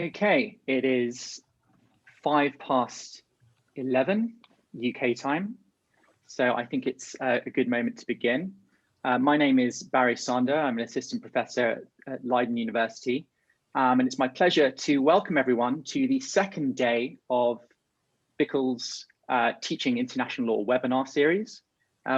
Okay, it is 11 UK time, so I think it's a good moment to begin. My name is Barry Sander. I'm an assistant professor at Leiden University, and it's my pleasure to welcome everyone to the second day of Bickel's Teaching International Law webinar series.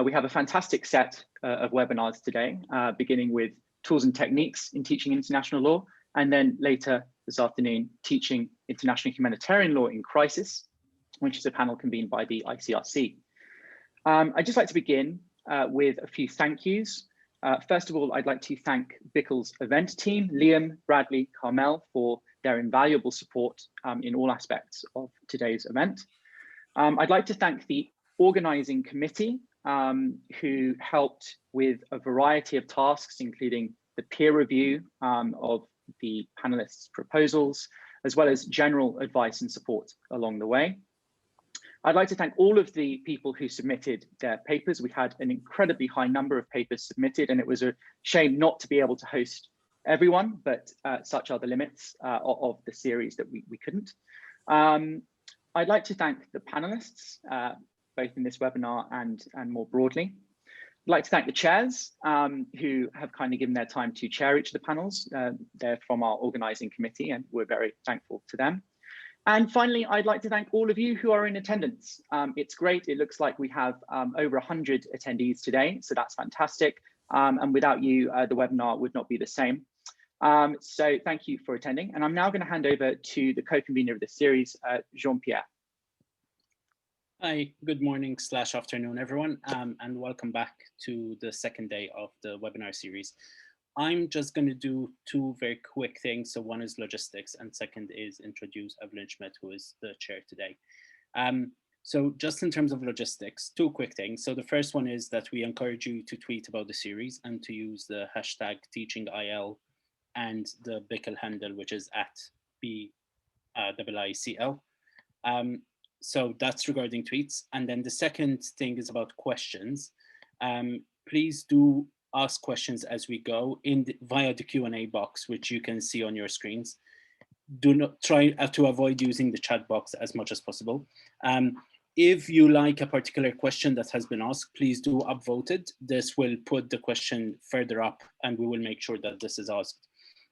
We have a fantastic set of webinars today, beginning with tools and techniques in teaching international law, and then later this afternoon, teaching international humanitarian law in crisis, which is a panel convened by the ICRC. I'd just like to begin with a few thank yous. First of all, I'd like to thank Bickel's event team, Liam, Bradley, Carmel, for their invaluable support in all aspects of today's event. I'd like to thank the organizing committee who helped with a variety of tasks, including the peer review of the panelists' proposals, as well as general advice and support along the way. I'd like to thank all of the people who submitted their papers. We had an incredibly high number of papers submitted, and it was a shame not to be able to host everyone, but such are the limits of the series that we couldn't. I'd like to thank the panelists, both in this webinar and more broadly. I'd like to thank the chairs who have kindly given their time to chair each of the panels. They're from our organizing committee, and we're very thankful to them. And finally, I'd like to thank all of you who are in attendance. It's great. It looks like we have over 100 attendees today, so that's fantastic. And without you, the webinar would not be the same. So thank you for attending. And I'm now going to hand over to the co-convener of the series, Jean-Pierre. Hi, good morning / afternoon, everyone, and welcome back to the second day of the webinar series. I'm just going to do two very quick things. So one is logistics, and second is introduce Evelyn Schmidt, who is the chair today. So just in terms of logistics, two quick things. So the first one is that we encourage you to tweet about the series and to use the hashtag teachingIL and the Bickel handle, which is @BIICL. So that's regarding tweets. And then the second thing is about questions. Please do ask questions as we go via the Q&A box, which you can see on your screens. Do not try to avoid using the chat box as much as possible. If you like a particular question that has been asked, please do upvote it. This will put the question further up, and we will make sure that this is asked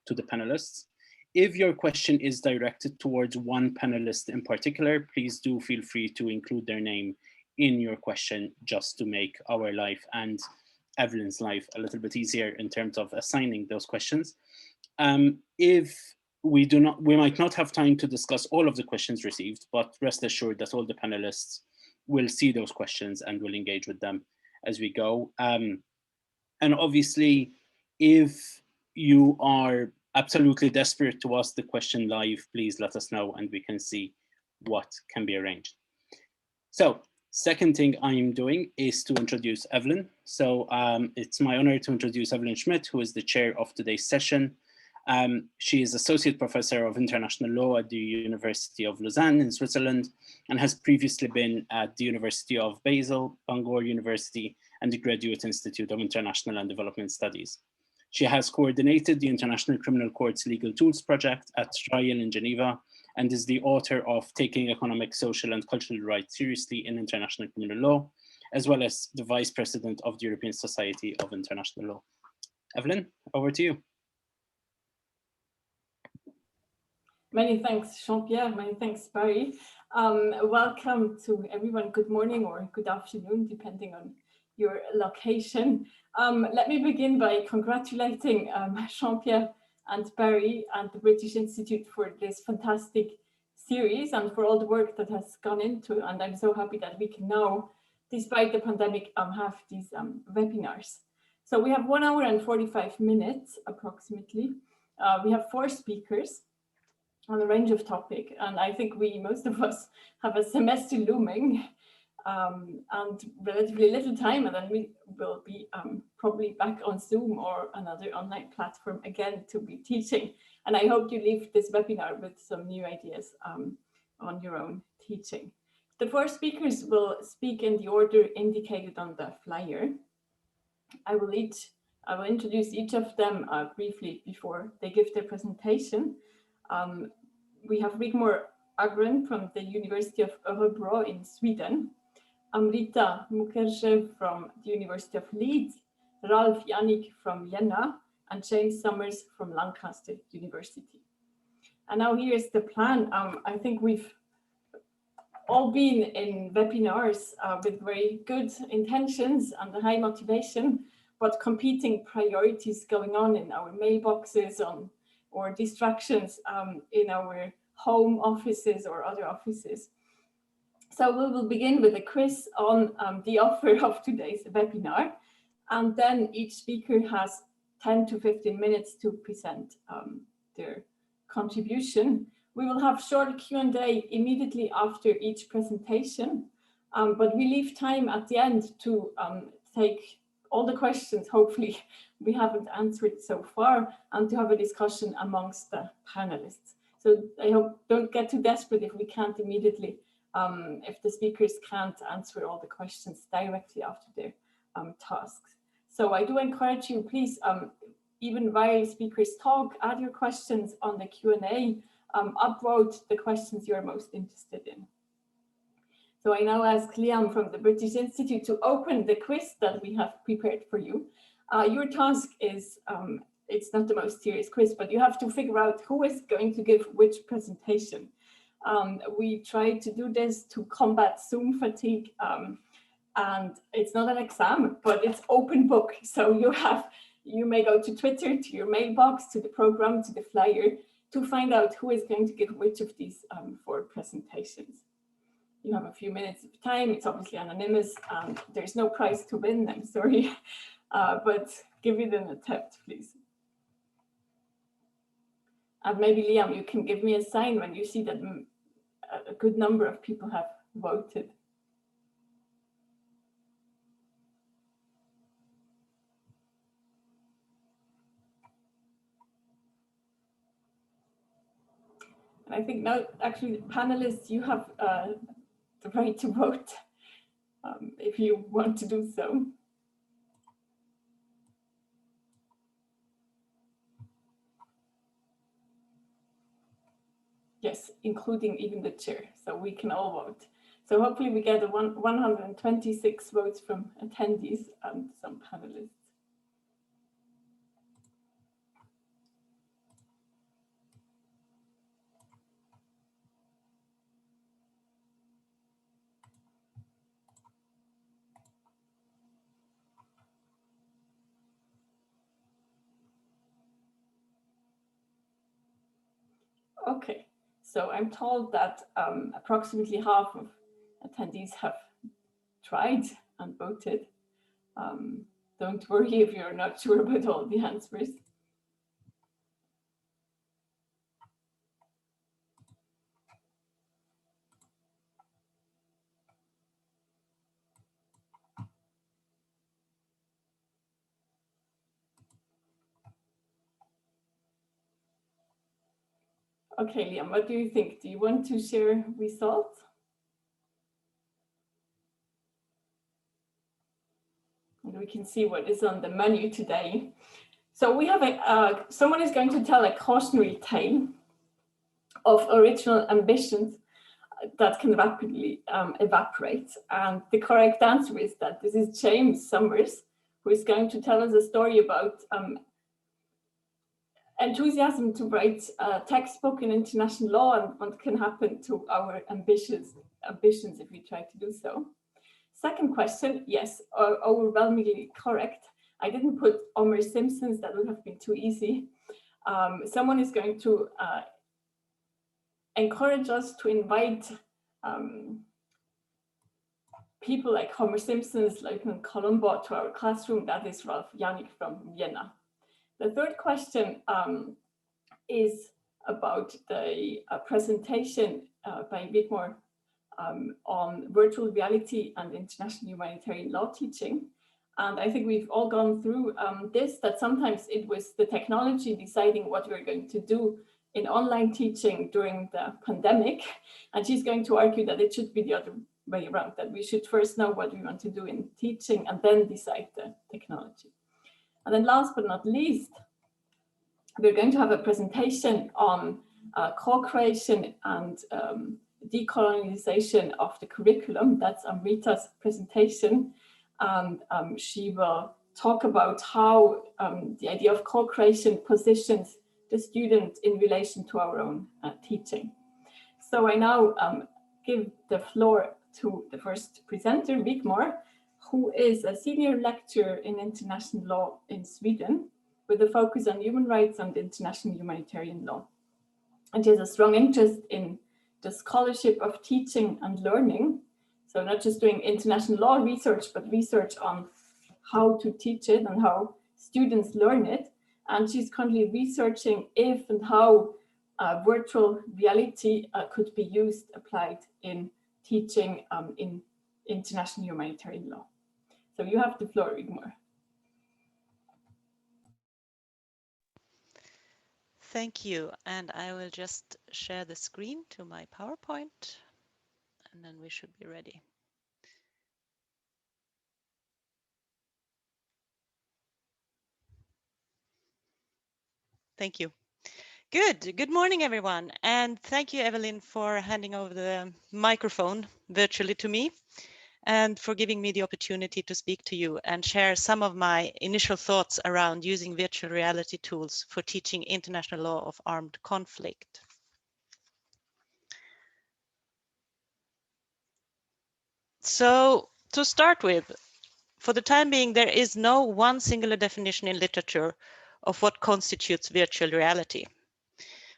to the panelists. If your question is directed towards one panelist in particular, please do feel free to include their name in your question, just to make our life and Evelyn's life a little bit easier in terms of assigning those questions. If we might not have time to discuss all of the questions received, but rest assured that all the panelists will see those questions and will engage with them as we go. And obviously, if you are absolutely desperate to ask the question live, please let us know and we can see what can be arranged. So second thing I'm doing is to introduce Evelyn. So it's my honor to introduce Evelyn Schmidt, who is the chair of today's session. She is Associate Professor of International Law at the University of Lausanne in Switzerland, and has previously been at the University of Basel, Bangor University, and the Graduate Institute of International and Development Studies. She has coordinated the International Criminal Court's Legal Tools Project at Trial in Geneva, and is the author of Taking Economic, Social and Cultural Rights Seriously in International Criminal Law, as well as the Vice President of the European Society of International Law. Evelyn, over to you. Many thanks, Jean-Pierre. Many thanks, Barry. Welcome to everyone. Good morning or good afternoon, depending on your location. Let me begin by congratulating Jean-Pierre and Barry and the British Institute for this fantastic series and for all the work that has gone into. And I'm so happy that we can now, despite the pandemic, have these webinars. So we have 1 hour and 45 minutes approximately. We have 4 speakers on a range of topics, and I think most of us have a semester looming and relatively little time, and then we will be probably back on Zoom or another online platform again to be teaching. And I hope you leave this webinar with some new ideas on your own teaching. The 4 speakers will speak in the order indicated on the flyer. I will introduce each of them briefly before they give their presentation. we have Rigmor Agren from the University of Örebro in Sweden, Amrita Mukherjee from the University of Leeds, Ralph Yannick from Vienna, and James Summers from Lancaster University. And now here's the plan. I think we've all been in webinars with very good intentions and high motivation, but competing priorities going on in our mailboxes or distractions in our home offices or other offices. So we will begin with a quiz on the offer of today's webinar, and then each speaker has 10 to 15 minutes to present their contribution. We will have short Q&A immediately after each presentation, but we leave time at the end to take all the questions, hopefully we haven't answered so far, and to have a discussion amongst the panelists. So I hope, don't get too desperate if we can't immediately, if the speakers can't answer all the questions directly after their tasks. So I do encourage you, please, even while speakers talk, add your questions on the Q&A, upvote the questions you're most interested in. So I now ask Liam from the British Institute to open the quiz that we have prepared for you. Your task is, it's not the most serious quiz, but you have to figure out who is going to give which presentation. We try to do this to combat Zoom fatigue, and it's not an exam, but it's open book. So you may go to Twitter, to your mailbox, to the program, to the flyer, to find out who is going to give which of these 4 presentations. You have a few minutes of time. It's obviously anonymous, and there's no prize to win, I'm sorry, but give it an attempt, please. And maybe, Liam, you can give me a sign when you see that a good number of people have voted. And I think now, actually, panelists, you have the right to vote if you want to do so. Yes, including even the chair, so we can all vote. So hopefully we get 126 votes from attendees and some panelists. Okay, so I'm told that approximately half of attendees have tried and voted. Don't worry if you're not sure about all the answers. Okay, Liam, what do you think? Do you want to share results? And we can see what is on the menu today. So we have someone is going to tell a cautionary tale of original ambitions that can rapidly evaporate. And the correct answer is that this is James Summers, who is going to tell us a story about enthusiasm to write a textbook in international law and what can happen to our ambitions if we try to do so. Second question, yes, overwhelmingly correct. I didn't put Homer Simpson's, that would have been too easy. Someone is going to encourage us to invite people like Homer Simpson's, Lieutenant Columbo, to our classroom. That is Ralph Yannick from Vienna. The third question is about the presentation by Rigmor on virtual reality and international humanitarian law teaching. And I think we've all gone through this, that sometimes it was the technology deciding what we're going to do in online teaching during the pandemic. And she's going to argue that it should be the other way around, that we should first know what we want to do in teaching and then decide the technology. And then last but not least, we're going to have a presentation on co-creation and decolonization of the curriculum. That's Amrita's presentation. And she will talk about how the idea of co-creation positions the student in relation to our own teaching. So I now give the floor to the first presenter, Vigmor, who is a senior lecturer in international law in Sweden, with a focus on human rights and international humanitarian law. And she has a strong interest in the scholarship of teaching and learning. So not just doing international law research, but research on how to teach it and how students learn it. And she's currently researching if and how virtual reality could be applied in teaching in international humanitarian law. So you have the floor, Vigmor. Thank you. And I will just share the screen to my PowerPoint, and then we should be ready. Thank you. Good morning, everyone. And thank you, Evelyn, for handing over the microphone virtually to me and for giving me the opportunity to speak to you and share some of my initial thoughts around using virtual reality tools for teaching international law of armed conflict. So to start with, for the time being, there is no one singular definition in literature of what constitutes virtual reality.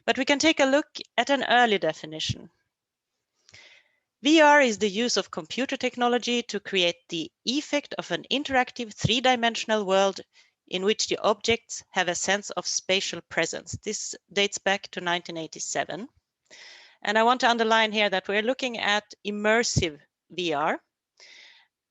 But we can take a look at an early definition. VR is the use of computer technology to create the effect of an interactive three-dimensional world in which the objects have a sense of spatial presence. This dates back to 1987. And I want to underline here that we're looking at immersive VR.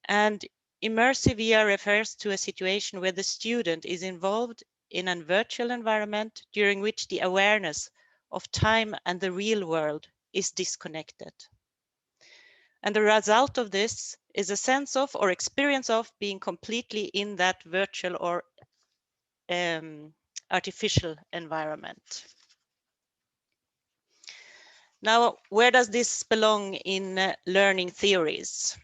And immersive VR refers to a situation where the student is involved in a virtual environment during which the awareness of time and the real world is disconnected. And the result of this is a sense of or experience of being completely in that virtual or artificial environment. Now, where does this belong in learning theories?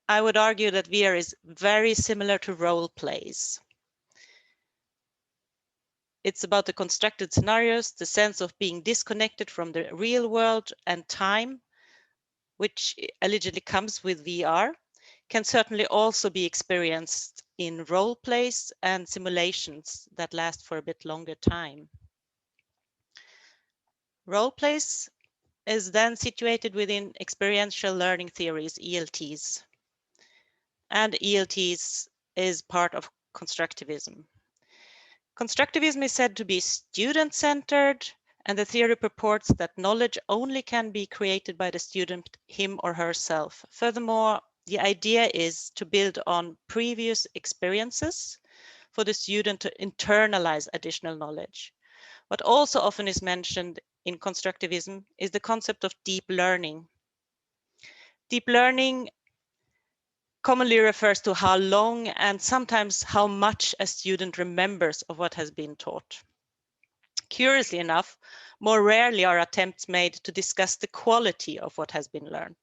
I would argue that VR is very similar to role plays. It's about the constructed scenarios, the sense of being disconnected from the real world and time, which allegedly comes with VR, can certainly also be experienced in role plays and simulations that last for a bit longer time. Role plays is then situated within experiential learning theories, ELTs. And ELTs is part of constructivism. Constructivism is said to be student-centered, and the theory purports that knowledge only can be created by the student, him or herself. Furthermore, the idea is to build on previous experiences for the student to internalize additional knowledge. What also often is mentioned in constructivism is the concept of deep learning. Deep learning commonly refers to how long and sometimes how much a student remembers of what has been taught. Curiously enough, more rarely are attempts made to discuss the quality of what has been learned.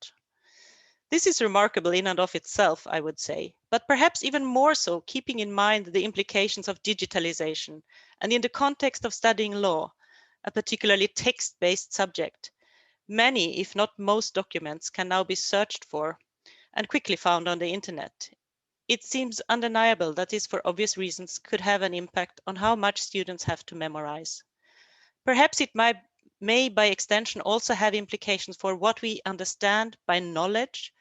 This is remarkable in and of itself, I would say, but perhaps even more so keeping in mind the implications of digitalization and in the context of studying law, a particularly text-based subject. Many, if not most documents can now be searched for and quickly found on the internet. It seems undeniable that this, for obvious reasons, could have an impact on how much students have to memorize. Perhaps it may by extension also have implications for what we understand by knowledge,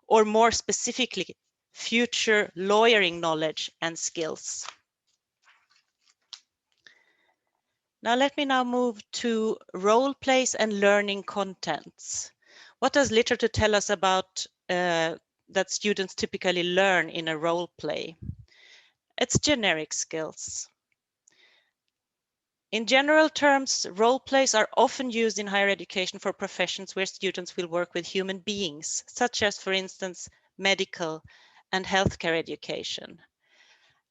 or more specifically, future lawyering knowledge and skills. Now let me now move to role plays and learning contents. What does literature tell us about that students typically learn in a role play? It's generic skills. In general terms, role plays are often used in higher education for professions where students will work with human beings, such as, for instance, medical and healthcare education.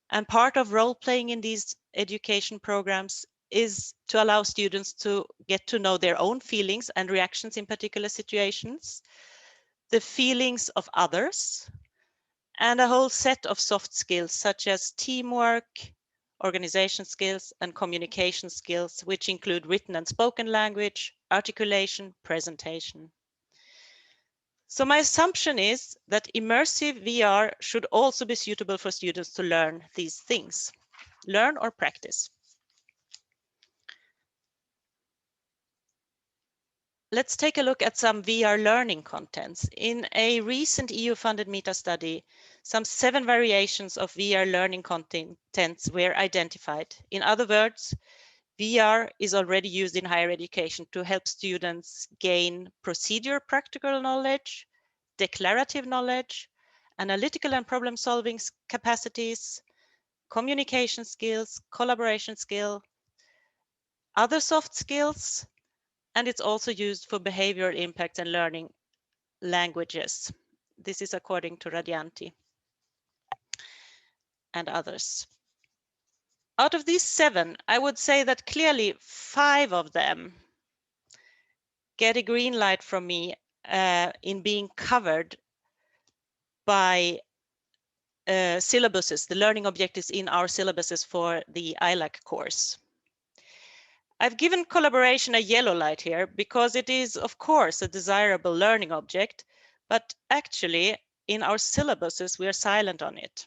And part of role playing in these education programs is to allow students to get to know their own feelings and reactions in particular situations, the feelings of others, and a whole set of soft skills such as teamwork, organization skills, and communication skills, which include written and spoken language, articulation, presentation. So my assumption is that immersive VR should also be suitable for students to learn these things, learn or practice. Let's take a look at some VR learning contents. In a recent EU-funded meta-study, some 7 variations of VR learning contents were identified. In other words, VR is already used in higher education to help students gain procedure practical knowledge, declarative knowledge, analytical and problem-solving capacities, communication skills, collaboration skill, other soft skills, and it's also used for behavioral impact and learning languages. This is according to Radianti and others. Out of these 7, I would say that clearly 5 of them get a green light from me in being covered by syllabuses, the learning objectives in our syllabuses for the ILAC course. I've given collaboration a yellow light here because it is, of course, a desirable learning object, but actually in our syllabuses, we are silent on it.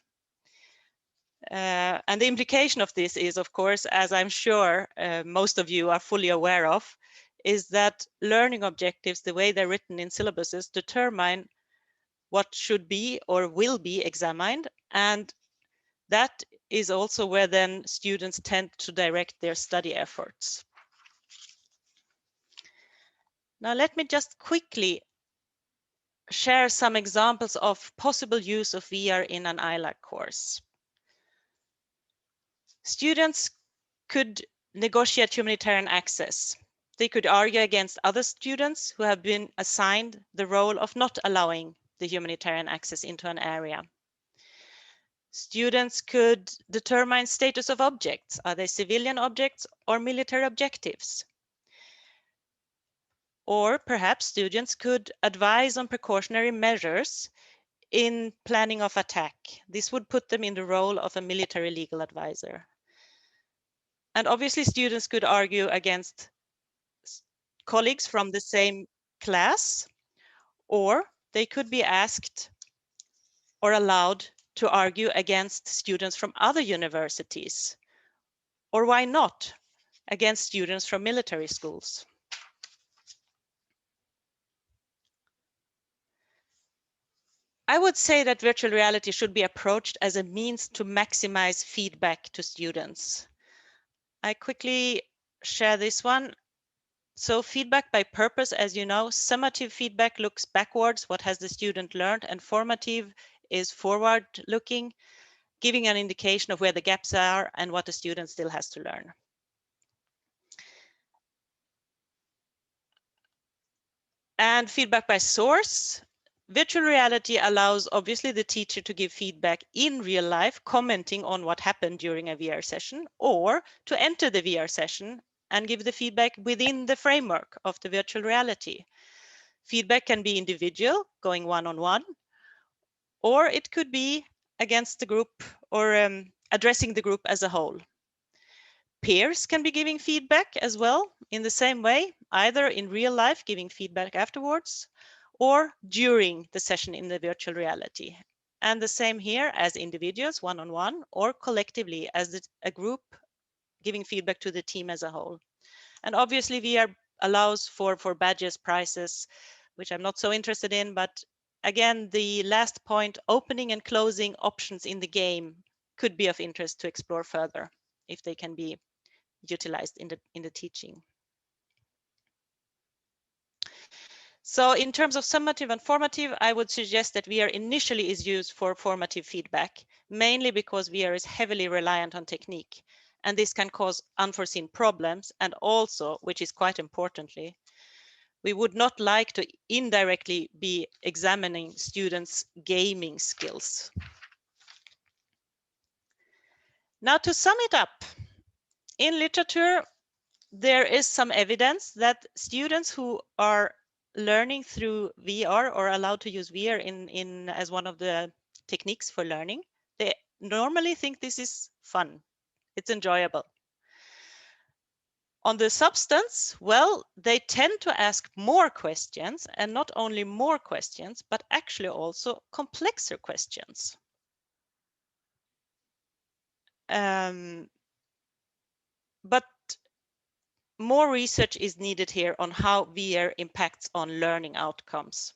And the implication of this is, of course, as I'm sure most of you are fully aware of, is that learning objectives, the way they're written in syllabuses, determine what should be or will be examined. And that is also where then students tend to direct their study efforts. Now, let me just quickly share some examples of possible use of VR in an ILAC course. Students could negotiate humanitarian access. They could argue against other students who have been assigned the role of not allowing the humanitarian access into an area. Students could determine status of objects. Are they civilian objects or military objectives? Or perhaps students could advise on precautionary measures in planning of attack. This would put them in the role of a military legal advisor. And obviously students could argue against colleagues from the same class, or they could be asked or allowed to argue against students from other universities, or why not, against students from military schools. I would say that virtual reality should be approached as a means to maximize feedback to students. I quickly share this one. So feedback by purpose, as you know, summative feedback looks backwards, what has the student learned, and formative is forward looking, giving an indication of where the gaps are and what the student still has to learn. And feedback by source. Virtual reality allows obviously the teacher to give feedback in real life, commenting on what happened during a VR session, or to enter the VR session and give the feedback within the framework of the virtual reality. Feedback can be individual, going one-on-one, or it could be against the group or addressing the group as a whole. Peers can be giving feedback as well in the same way, either in real life, giving feedback afterwards, or during the session in the virtual reality. And the same here as individuals, one-on-one, or collectively as a group giving feedback to the team as a whole. And obviously VR allows for badges, prizes, which I'm not so interested in, but again, the last point, opening and closing options in the game could be of interest to explore further if they can be utilized in the teaching. So in terms of summative and formative, I would suggest that VR initially is used for formative feedback, mainly because VR is heavily reliant on technique. And this can cause unforeseen problems. And also, which is quite importantly, we would not like to indirectly be examining students' gaming skills. Now to sum it up, in literature, there is some evidence that students who are learning through VR or allowed to use VR as one of the techniques for learning, they normally think this is fun. It's enjoyable. On the substance, well, they tend to ask more questions, and not only more questions, but actually also complexer questions. But more research is needed here on how VR impacts on learning outcomes.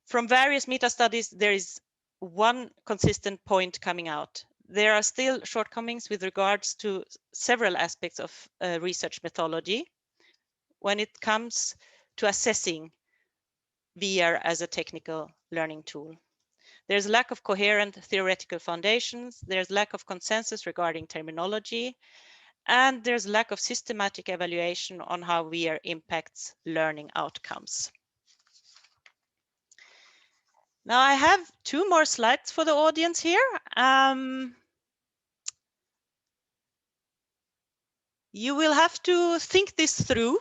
From various meta-studies, there is one consistent point coming out. There are still shortcomings with regards to several aspects of research methodology when it comes to assessing VR as a technical learning tool. There's lack of coherent theoretical foundations, there's lack of consensus regarding terminology, and there's lack of systematic evaluation on how VR impacts learning outcomes. Now I have 2 more slides for the audience here. You will have to think this through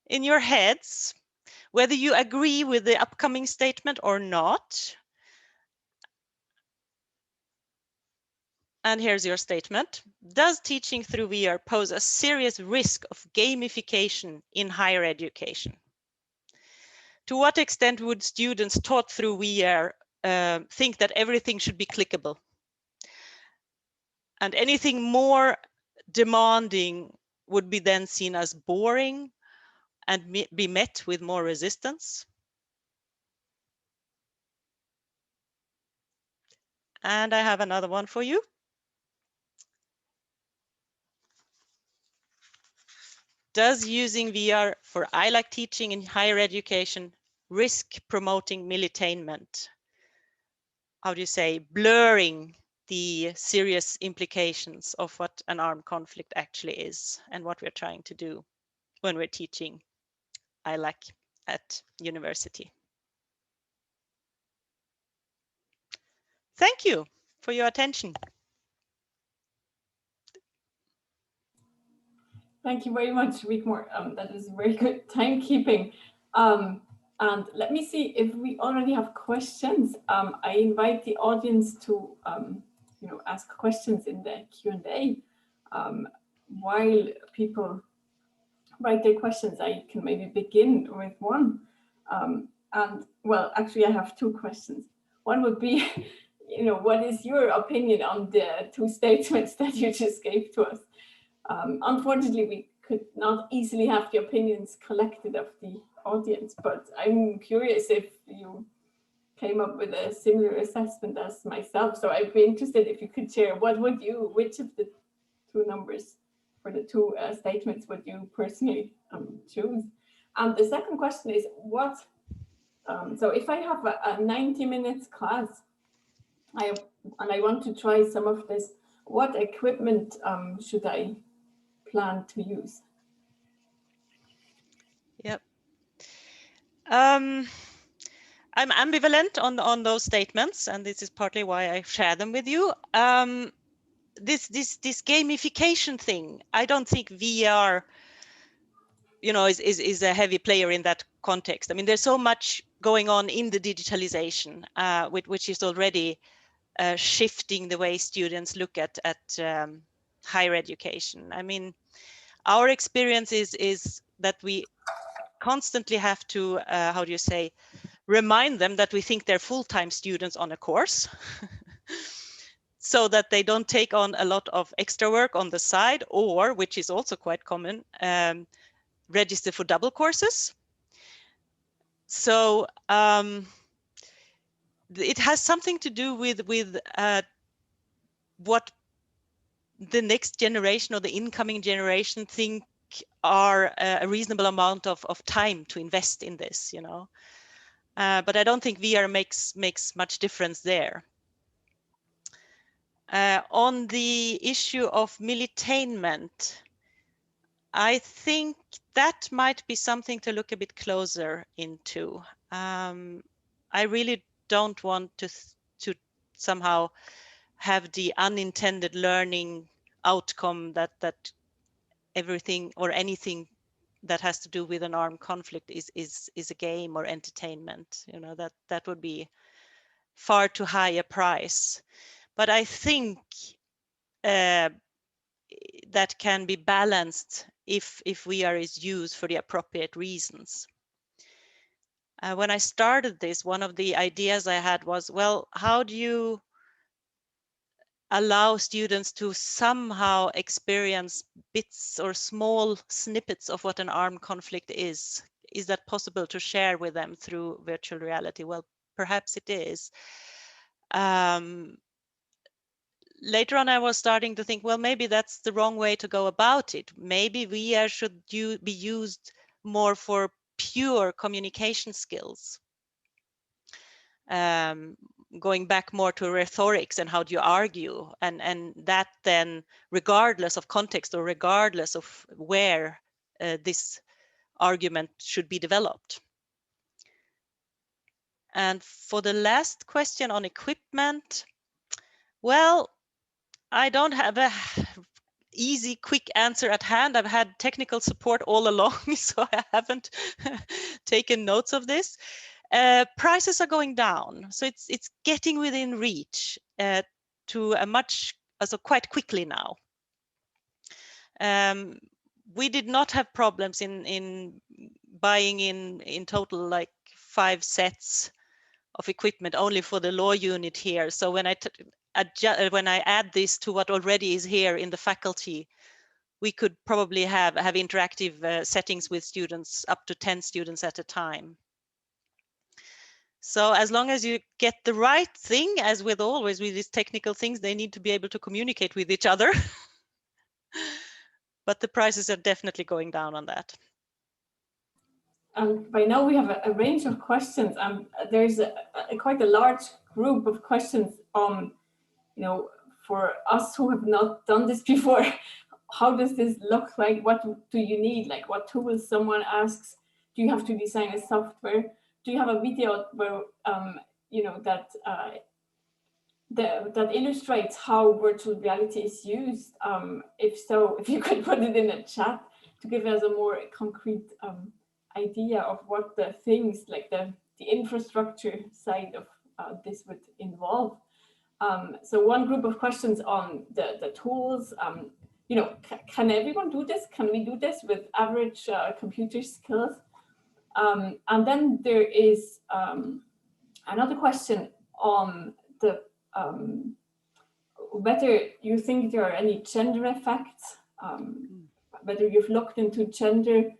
in your heads, whether you agree with the upcoming statement or not. And here's your statement. Does teaching through VR pose a serious risk of gamification in higher education? To what extent would students taught through VR think that everything should be clickable? And anything more demanding would be then seen as boring and be met with more resistance? And I have another one for you. Does using VR for I like teaching in higher education risk promoting militainment? How do you say, blurring the serious implications of what an armed conflict actually is and what we're trying to do when we're teaching I like at university? Thank you for your attention. Thank you very much, Wigmore. That is very good timekeeping. And let me see if we already have questions. I invite the audience to ask questions in the Q&A. While people write their questions, I can maybe begin with one. And well, actually, I have 2 questions. One would be, what is your opinion on the 2 statements that you just gave to us? Unfortunately, we could not easily have the opinions collected of the audience, but I'm curious if you came up with a similar assessment as myself. So I'd be interested if you could share which of the 2 numbers for the 2 statements would you personally choose? And the second question is so if I have a 90 minutes class, and I want to try some of this, what equipment should I plan to use? Yep. I'm ambivalent on those statements, and this is partly why I share them with you. This gamification thing, I don't think VR, is a heavy player in that context. I mean, there's so much going on in the digitalization, which is already shifting the way students look at higher education. I mean, our experience is that we constantly have to, remind them that we think they're full-time students on a course so that they don't take on a lot of extra work on the side, or, which is also quite common, register for double courses. So it has something to do with what the next generation or the incoming generation think are a reasonable amount of time to invest in this, but I don't think VR makes much difference there. On the issue of militainment, I think that might be something to look a bit closer into. I really don't want to somehow have the unintended learning outcome that everything or anything that has to do with an armed conflict is a game or entertainment. You know, that would be far too high a price. But I think that can be balanced if we are used for the appropriate reasons. When I started this, one of the ideas I had was, well, how do you allow students to somehow experience bits or small snippets of what an armed conflict is? Is that possible to share with them through virtual reality? Well, perhaps it is. Later on, I was starting to think, well, maybe that's the wrong way to go about it. Maybe VR should be used more for pure communication skills. Going back more to rhetorics and how do you argue, and that then, regardless of context or regardless of where this argument should be developed. And for the last question on equipment, well, I don't have a easy, quick answer at hand. I've had technical support all along, so I haven't taken notes of this. Prices are going down, so it's getting within reach to a much, also quite quickly now. We did not have problems in buying in total like 5 sets of equipment only for the law unit here. So when I add this to what already is here in the faculty, we could probably have interactive settings with students, up to 10 students at a time. So as long as you get the right thing, as with always with these technical things, they need to be able to communicate with each other. But the prices are definitely going down on that. By now we have a range of questions. There's quite a large group of questions you know, for us who have not done this before. How does this look like? What do you need? Like, what tools? Someone asks, do you have to design a software? Do you have a video where you know, that illustrates how virtual reality is used? If so, if you could put it in a chat to give us a more concrete idea of what the things, like the infrastructure side of this would involve. So one group of questions on the tools. You know, can everyone do this? Can we do this with average computer skills? And then there is another question on the whether you think there are any gender effects, whether you've looked into gender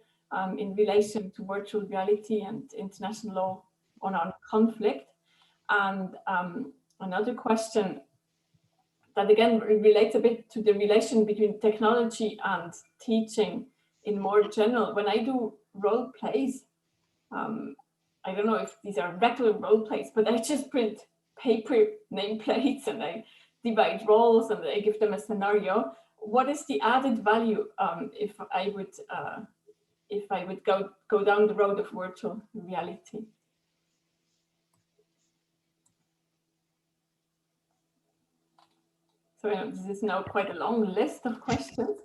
in relation to virtual reality and international law on armed conflict. And another question that again relates a bit to the relation between technology and teaching in more general. When I do role plays, I don't know if these are regular role plays, but I just print paper nameplates and I divide roles and I give them a scenario. What is the added value if I would go down the road of virtual reality? So this is now quite a long list of questions.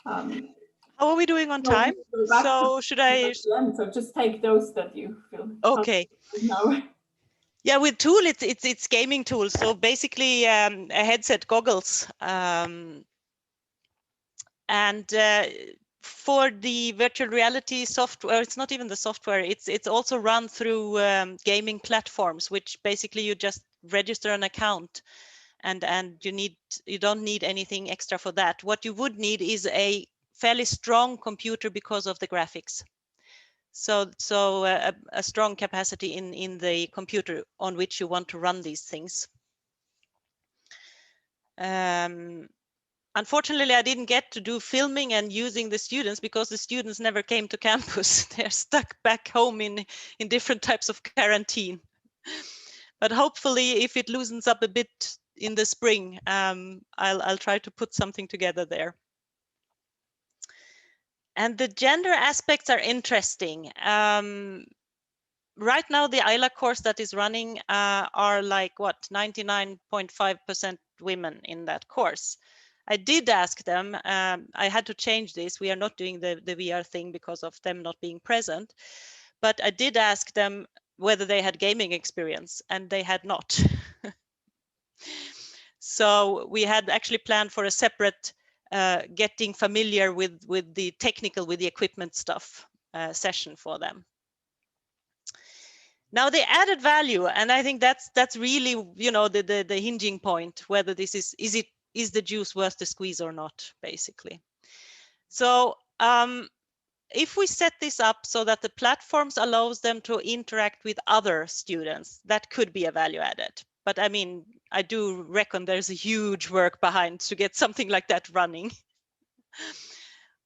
How are we doing on time? So should I? So just take those that you feel. Okay. Now. Yeah, with tool, it's gaming tools. So basically, a headset, goggles, and for the virtual reality software, it's not even the software. It's also run through gaming platforms, which basically you just register an account, and you don't need anything extra for that. What you would need is a fairly strong computer because of the graphics. So a strong capacity in the computer on which you want to run these things. Unfortunately, I didn't get to do filming and using the students because the students never came to campus. They're stuck back home in different types of quarantine. But hopefully, if it loosens up a bit in the spring, I'll try to put something together there. And the gender aspects are interesting. Right now, the ILA course that is running are like, what, 99.5% women in that course. I did ask them, I had to change this. We are not doing the VR thing because of them not being present. But I did ask them whether they had gaming experience, and they had not. So we had actually planned for a separate getting familiar with the technical, with the equipment stuff session for them. Now the added value, and I think that's really, you know, the hinging point, whether this is the juice worth the squeeze or not, basically. So if we set this up so that the platforms allows them to interact with other students, that could be a value added. But I mean, I do reckon there's a huge work behind to get something like that running.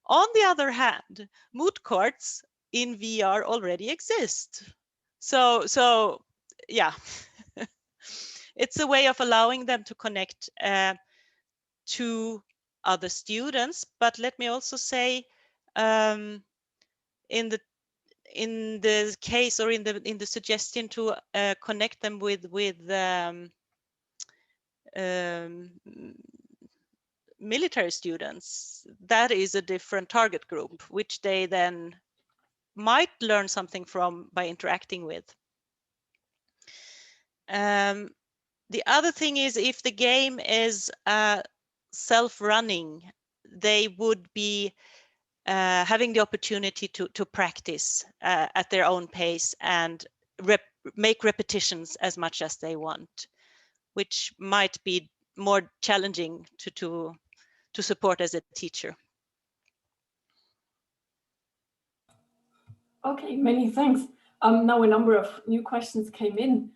On the other hand, moot courts in VR already exist. So yeah, it's a way of allowing them to connect to other students. But let me also say, in the case, or in the suggestion to connect them with military students, that is a different target group, which they then might learn something from by interacting with. The other thing is, if the game is self-running, they would be having the opportunity to practice at their own pace and make repetitions as much as they want, which might be more challenging to support as a teacher. Okay, many thanks. Now a number of new questions came in.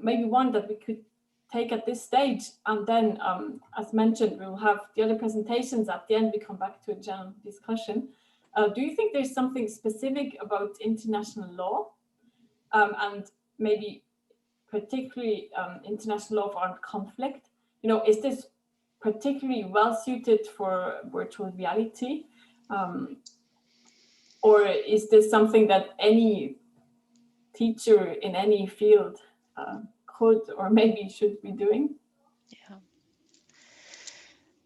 Maybe one that we could take at this stage, and then, as mentioned, we'll have the other presentations at the end. We come back to a general discussion. Do you think there's something specific about international law, and maybe particularly international law of armed conflict? You know, is this particularly well suited for virtual reality? Or is this something that any teacher in any field could or maybe should be doing? Yeah.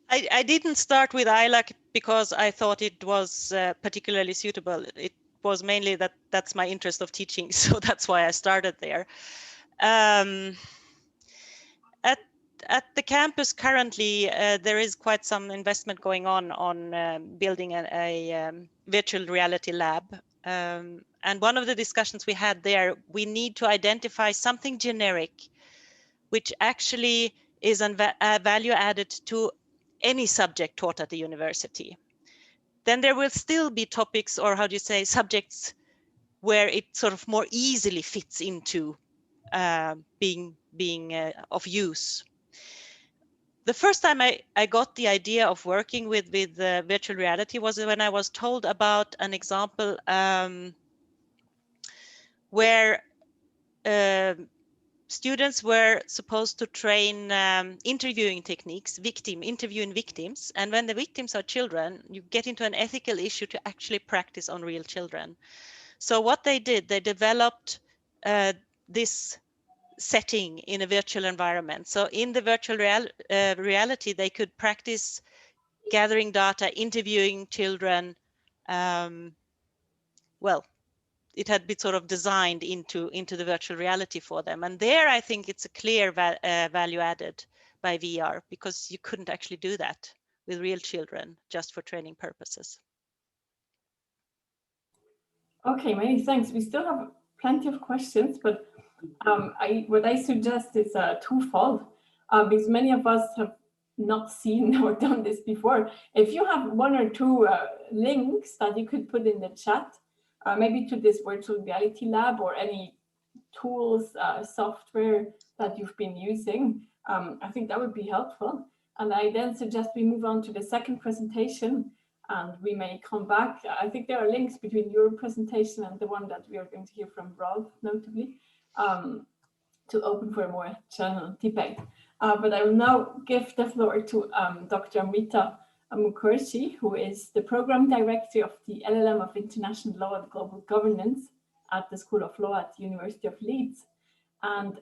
I didn't start with ILAC because I thought it was particularly suitable. It was mainly that's my interest of teaching, so that's why I started there. At the campus currently, there is quite some investment going on building a virtual reality lab. And one of the discussions we had there, we need to identify something generic, which actually is a value added to any subject taught at the university. Then there will still be topics, or how do you say, subjects where it sort of more easily fits into being of use. The first time I got the idea of working with virtual reality was when I was told about an example where students were supposed to train interviewing techniques, interviewing victims. And when the victims are children, you get into an ethical issue to actually practice on real children. So what they did, they developed this setting in a virtual environment. So in the virtual reality, they could practice gathering data, interviewing children. Well, it had been sort of designed into the virtual reality for them. And there, I think it's a clear value added by VR, because you couldn't actually do that with real children just for training purposes. Okay, many thanks. We still have plenty of questions, but what I suggest is twofold, because many of us have not seen or done this before. If you have one or two links that you could put in the chat, maybe to this virtual reality lab or any tools, software that you've been using, I think that would be helpful. And I then suggest we move on to the second presentation, and we may come back. I think there are links between your presentation and the one that we are going to hear from Rolf, notably, to open for a more general debate. But I will now give the floor to Dr. Amrita Mukherjee, who is the Program Director of the LLM of International Law and Global Governance at the School of Law at the University of Leeds. And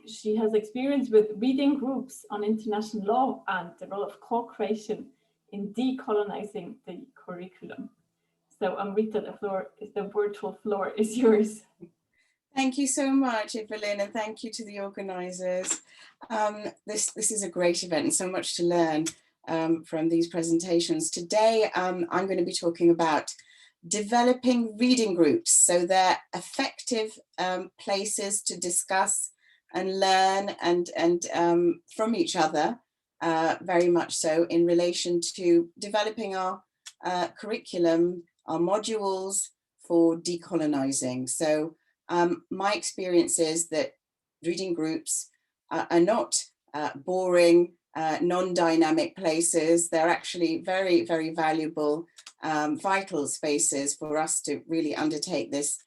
she has experience with reading groups on international law and the role of co-creation in decolonizing the curriculum. So Amrita, the virtual floor is yours. Thank you so much, Evelyn, and thank you to the organisers. This is a great event and so much to learn from these presentations. Today, I'm going to be talking about developing reading groups. So they're effective places to discuss and learn and from each other, very much so in relation to developing our curriculum, our modules for decolonizing. So my experience is that reading groups are not boring, non-dynamic places. They're actually very, very valuable, vital spaces for us to really undertake this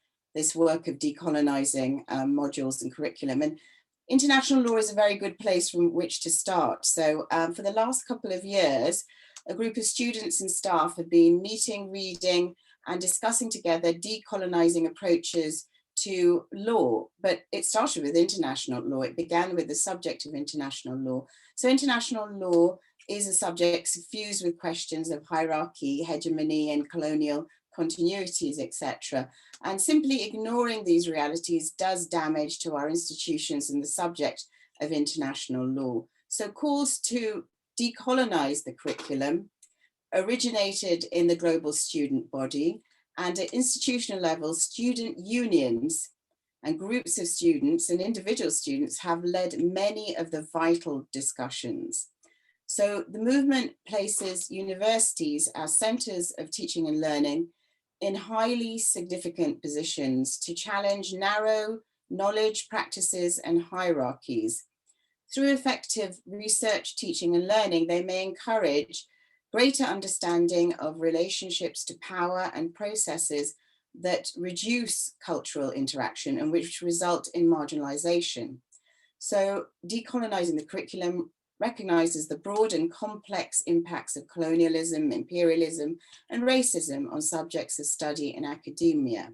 work of decolonizing modules and curriculum. And international law is a very good place from which to start. So for the last couple of years, a group of students and staff have been meeting, reading, and discussing together decolonizing approaches to law, but it started with international law. It began with the subject of international law. So international law is a subject suffused with questions of hierarchy, hegemony, and colonial continuities, etc. And simply ignoring these realities does damage to our institutions and the subject of international law. So calls to decolonize the curriculum originated in the global student body, and at institutional level, student unions and groups of students and individual students have led many of the vital discussions. So the movement places universities as centers of teaching and learning in highly significant positions to challenge narrow knowledge practices and hierarchies. Through effective research, teaching and learning, they may encourage greater understanding of relationships to power and processes that reduce cultural interaction and which result in marginalization. So decolonizing the curriculum recognizes the broad and complex impacts of colonialism, imperialism, and racism on subjects of study in academia.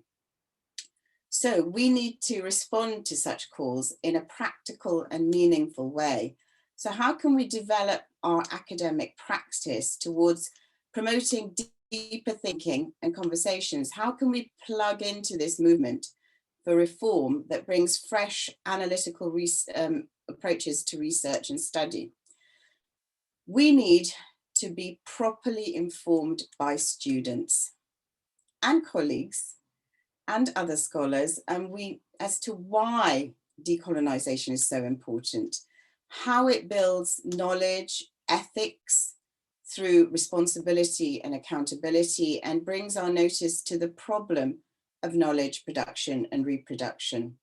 So we need to respond to such calls in a practical and meaningful way. So how can we develop our academic practice towards promoting deeper thinking and conversations? How can we plug into this movement for reform that brings fresh analytical approaches to research and study? We need to be properly informed by students and colleagues and other scholars, and as to why decolonization is so important, how it builds knowledge, ethics through responsibility and accountability, and brings our notice to the problem of knowledge production and reproduction.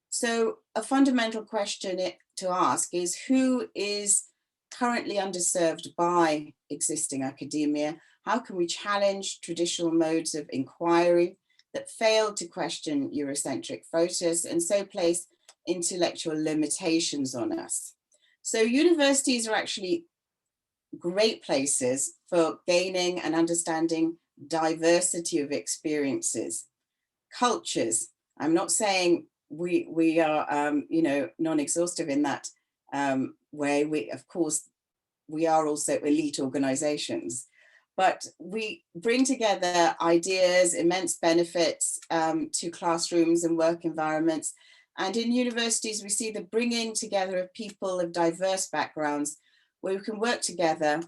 So a fundamental question to ask is, who is currently underserved by existing academia? How can we challenge traditional modes of inquiry that fail to question Eurocentric focus and so place intellectual limitations on us? So universities are actually great places for gaining and understanding diversity of experiences, cultures. I'm not saying we are non-exhaustive in that way. Of course, we are also elite organizations, but we bring together ideas, immense benefits to classrooms and work environments. And in universities, we see the bringing together of people of diverse backgrounds where we can work together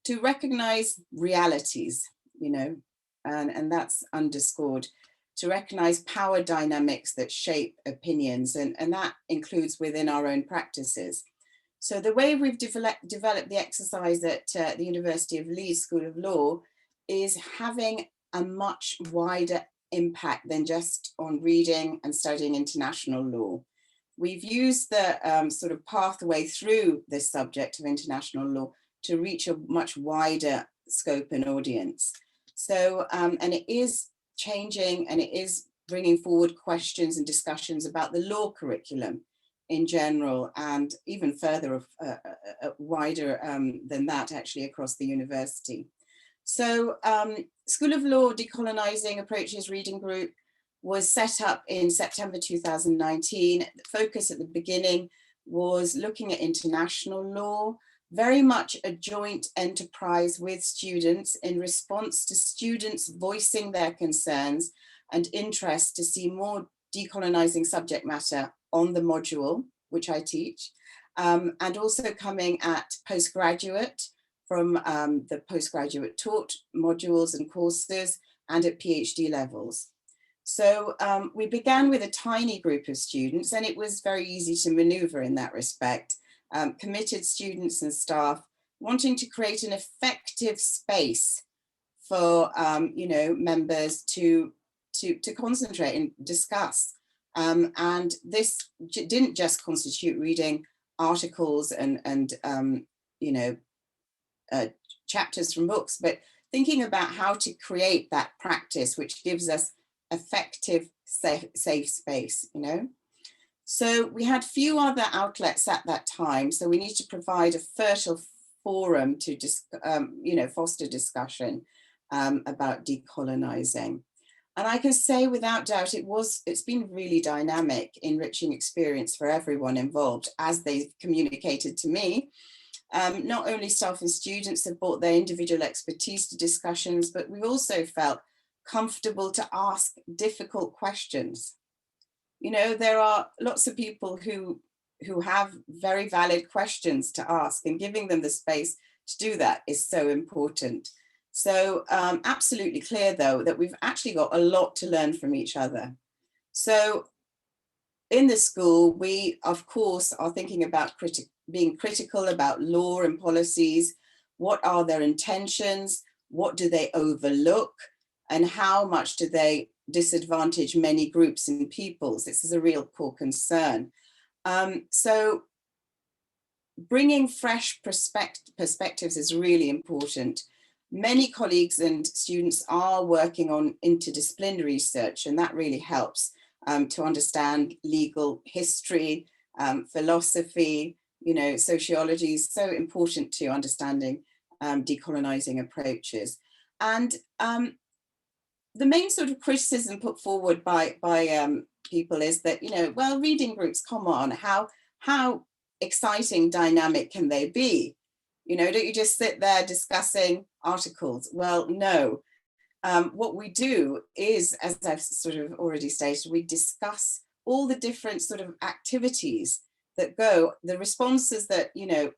to recognize realities, and that's underscored, to recognize power dynamics that shape opinions, and that includes within our own practices. So the way we've developed the exercise at the University of Leeds School of Law is having a much wider impact than just on reading and studying international law. We've used the sort of pathway through this subject of international law to reach a much wider scope and audience. So, and it is changing, and it is bringing forward questions and discussions about the law curriculum in general, and even further wider than that actually across the university. So School of Law Decolonizing Approaches Reading Group was set up in September 2019. The focus at the beginning was looking at international law, very much a joint enterprise with students in response to students voicing their concerns and interest to see more decolonizing subject matter on the module, which I teach, and also coming at postgraduate from the postgraduate taught modules and courses and at PhD levels. So we began with a tiny group of students, and it was very easy to maneuver in that respect. Committed students and staff wanting to create an effective space for members to concentrate and discuss. And this didn't just constitute reading articles and chapters from books, but thinking about how to create that practice which gives us effective safe space, So we had few other outlets at that time, so we need to provide a fertile forum to just foster discussion about decolonizing. And I can say without doubt it's been really dynamic, enriching experience for everyone involved, as they've communicated to me. Not only staff and students have brought their individual expertise to discussions, but we've also felt comfortable to ask difficult questions. There are lots of people who have very valid questions to ask, and giving them the space to do that is so important. So absolutely clear, though, that we've actually got a lot to learn from each other. So in the school, we, of course, are thinking about being critical about law and policies. What are their intentions? What do they overlook? And how much do they disadvantage many groups and peoples? This is a real core concern. So bringing fresh perspectives is really important. Many colleagues and students are working on interdisciplinary research, and that really helps to understand legal history, philosophy, sociology is so important to understanding decolonizing approaches. And the main sort of criticism put forward by people is that, well, reading groups, come on, how exciting, dynamic can they be? Don't you just sit there discussing articles? Well, no. What we do is, as I've sort of already stated, we discuss all the different sort of activities that go, the responses that,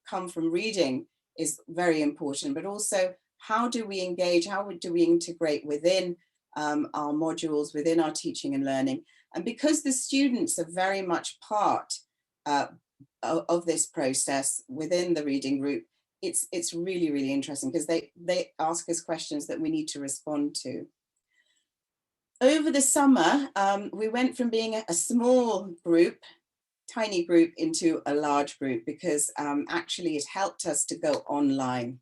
come from reading is very important, but also how do we engage, how do we integrate within our modules, within our teaching and learning. And because the students are very much part of this process within the reading group, it's really, really interesting because they ask us questions that we need to respond to. Over the summer, we went from being a small group, tiny group, into a large group because actually it helped us to go online.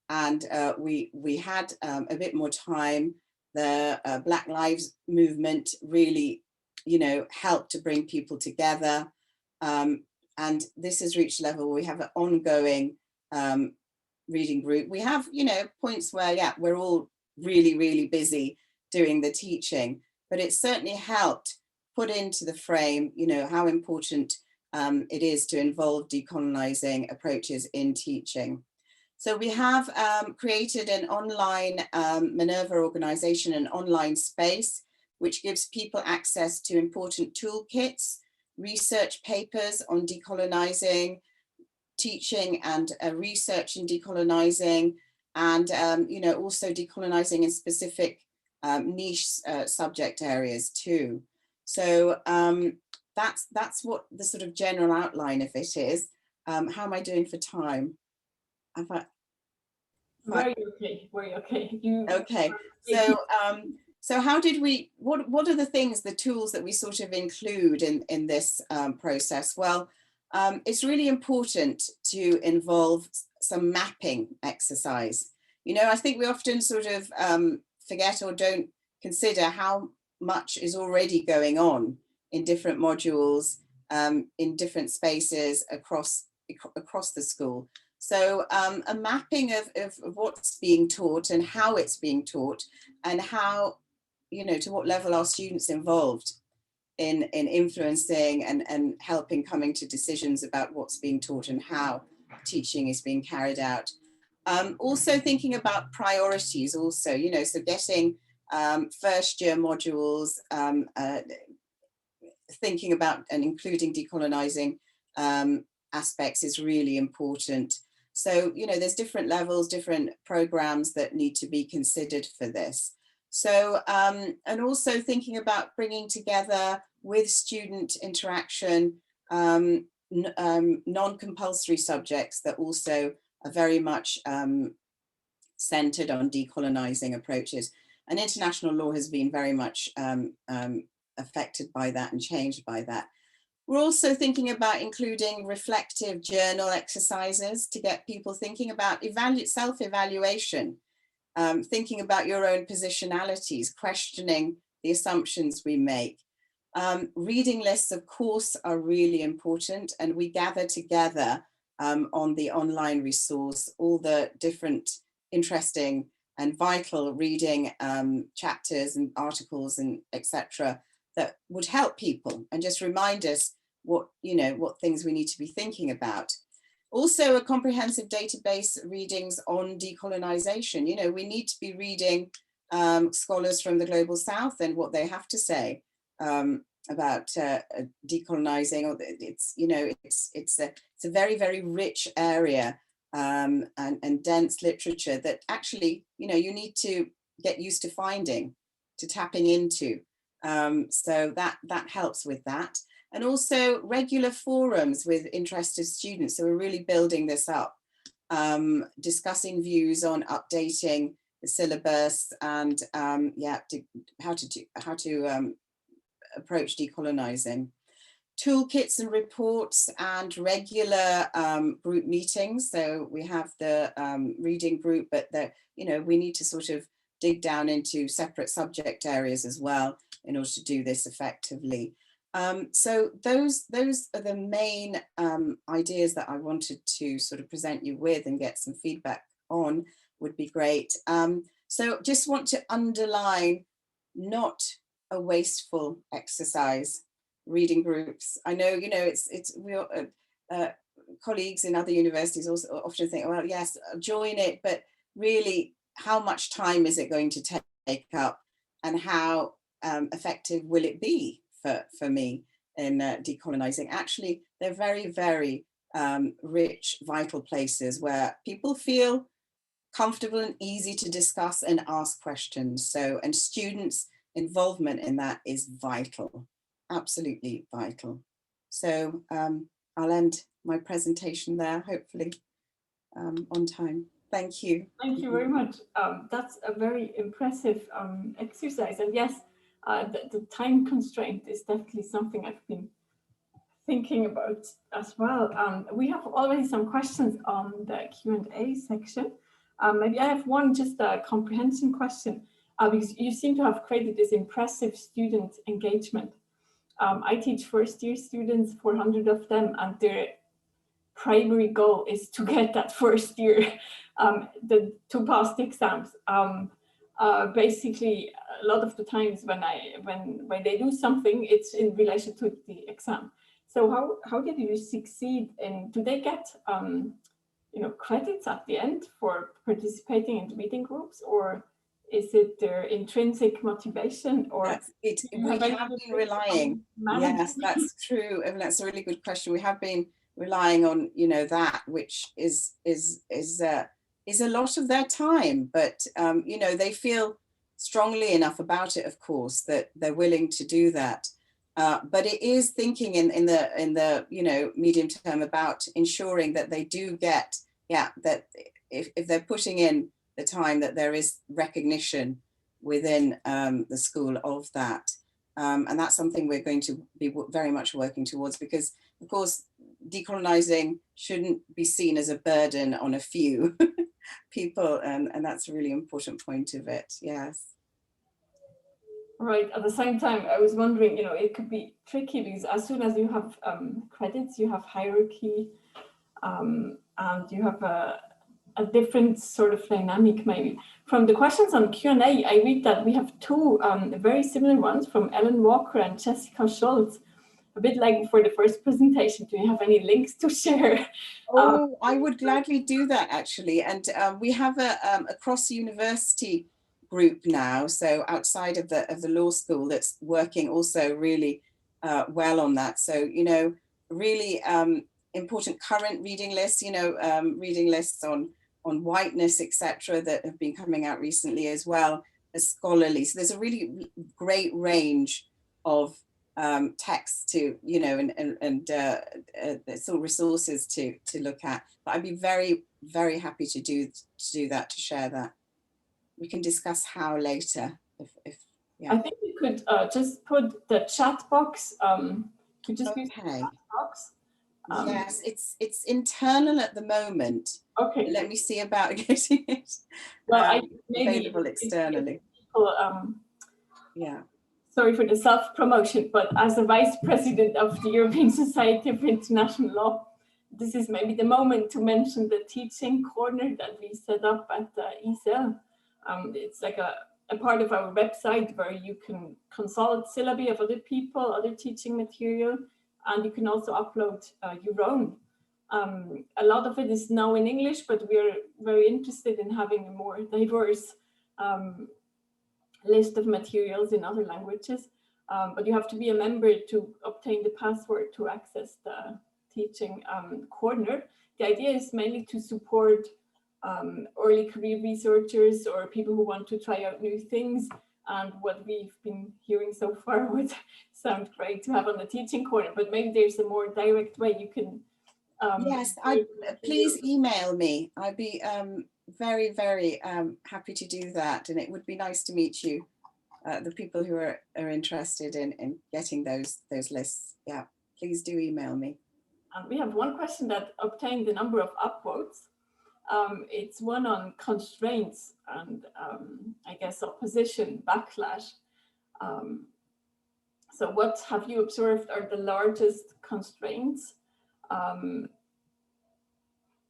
And we had a bit more time. The Black Lives Movement really, helped to bring people together. And this has reached a level where we have an ongoing reading group. We have, points where, yeah, we're all really, really busy doing the teaching, but it certainly helped put into the frame, how important it is to involve decolonizing approaches in teaching. So we have created an online Minerva organization, an online space, which gives people access to important toolkits, research papers on decolonizing, teaching and research in decolonizing, and also decolonizing in specific niche subject areas too. So that's what the sort of general outline of it is. How am I doing for time? Very okay, very okay. Okay, so how did we, what are the things, the tools that we sort of include in this process? Well, it's really important to involve some mapping exercise. I think we often sort of forget or don't consider how much is already going on in different modules, in different spaces across the school. So a mapping of what's being taught and how it's being taught, and how to what level are students involved in influencing and helping coming to decisions about what's being taught and how teaching is being carried out. Also thinking about priorities also, so getting first year modules, thinking about and including decolonizing aspects is really important. So, there's different levels, different programs that need to be considered for this. So, and also thinking about bringing together with student interaction, non-compulsory subjects that also are very much centered on decolonizing approaches. And international law has been very much affected by that and changed by that. We're also thinking about including reflective journal exercises to get people thinking about self-evaluation, thinking about your own positionalities, questioning the assumptions we make. Reading lists, of course, are really important, and we gather together on the online resource all the different interesting and vital reading chapters and articles and etc. that would help people and just remind us what things we need to be thinking about. Also, a comprehensive database readings on decolonization. We need to be reading scholars from the Global South and what they have to say about decolonizing. Or it's a very, very rich area and dense literature that actually you need to get used to tapping into. So that helps with that. And also regular forums with interested students. So we're really building this up, discussing views on updating the syllabus and how to approach decolonizing. Toolkits and reports and regular group meetings. So we have the reading group, but we need to sort of dig down into separate subject areas as well in order to do this effectively. So those are the main ideas that I wanted to sort of present you with and get some feedback on would be great. So just want to underline, not a wasteful exercise, reading groups. I know, colleagues in other universities also often think, well, yes, join it, but really how much time is it going to take up and how effective will it be for me in decolonizing? Actually, they're very, very rich, vital places where people feel comfortable and easy to discuss and ask questions. So, and students' involvement in that is vital, absolutely vital. So I'll end my presentation there, hopefully on time. Thank you. Thank you very much. That's a very impressive exercise. And yes, the time constraint is definitely something I've been thinking about as well. We have already some questions on the Q&A section. Maybe I have one, just a comprehension question, because you seem to have created this impressive student engagement. I teach first year students, 400 of them, and their primary goal is to get that first year to pass the exams. Basically, a lot of the times when they do something, it's in relation to the exam. So how did you succeed in? Do they get credits at the end for participating in reading groups, or is it their intrinsic motivation? Or we have been relying. Yes, that's true, and that's a really good question. We have been relying on that, which is a lot of their time, but they feel strongly enough about it, of course, that they're willing to do that. But it is thinking in the medium term about ensuring that they do get, that if they're putting in the time, that there is recognition within the school of that. And that's something we're going to be very much working towards, because of course, decolonizing shouldn't be seen as a burden on a few people. And that's a really important point of it. Yes. Right. At the same time, I was wondering, it could be tricky because as soon as you have credits, you have hierarchy, and you have a a different sort of dynamic maybe. From the questions on Q&A, I read that we have two very similar ones from Ellen Walker and Jessica Schultz. A bit like for the first presentation, do you have any links to share? Oh, I would gladly do that actually. And we have a cross-university group now, so outside of the law school, that's working also really well on that. So, you know, really important current reading lists, you know, reading lists on whiteness, etc., that have been coming out recently, as well as scholarly. So there's a really great range of texts to, you know, and sort of resources to look at. But I'd be very, very happy to do that, to share that. We can discuss how later. If yeah. I think we could just put the chat box. To just use the chat box. Yes, it's internal at the moment. Okay. Let me see about getting it available externally. People, yeah. Sorry for the self-promotion, but as a vice president of the European Society of International Law, this is maybe the moment to mention the teaching corner that we set up at ESL. It's like a part of our website where you can consult syllabi of other people, other teaching material, and you can also upload your own. A lot of it is now in English, but we are very interested in having a more diverse list of materials in other languages. But you have to be a member to obtain the password to access the teaching corner. The idea is mainly to support early career researchers or people who want to try out new things. And what we've been hearing so far would sound great to have on the teaching corner, but maybe there's a more direct way you can. Yes, please email me. I'd be very, very happy to do that. And it would be nice to meet you, the people who are interested in getting those lists. Yeah, please do email me. We have one question that obtained a number of upvotes. It's one on constraints and I guess opposition, backlash. So what have you observed are the largest constraints?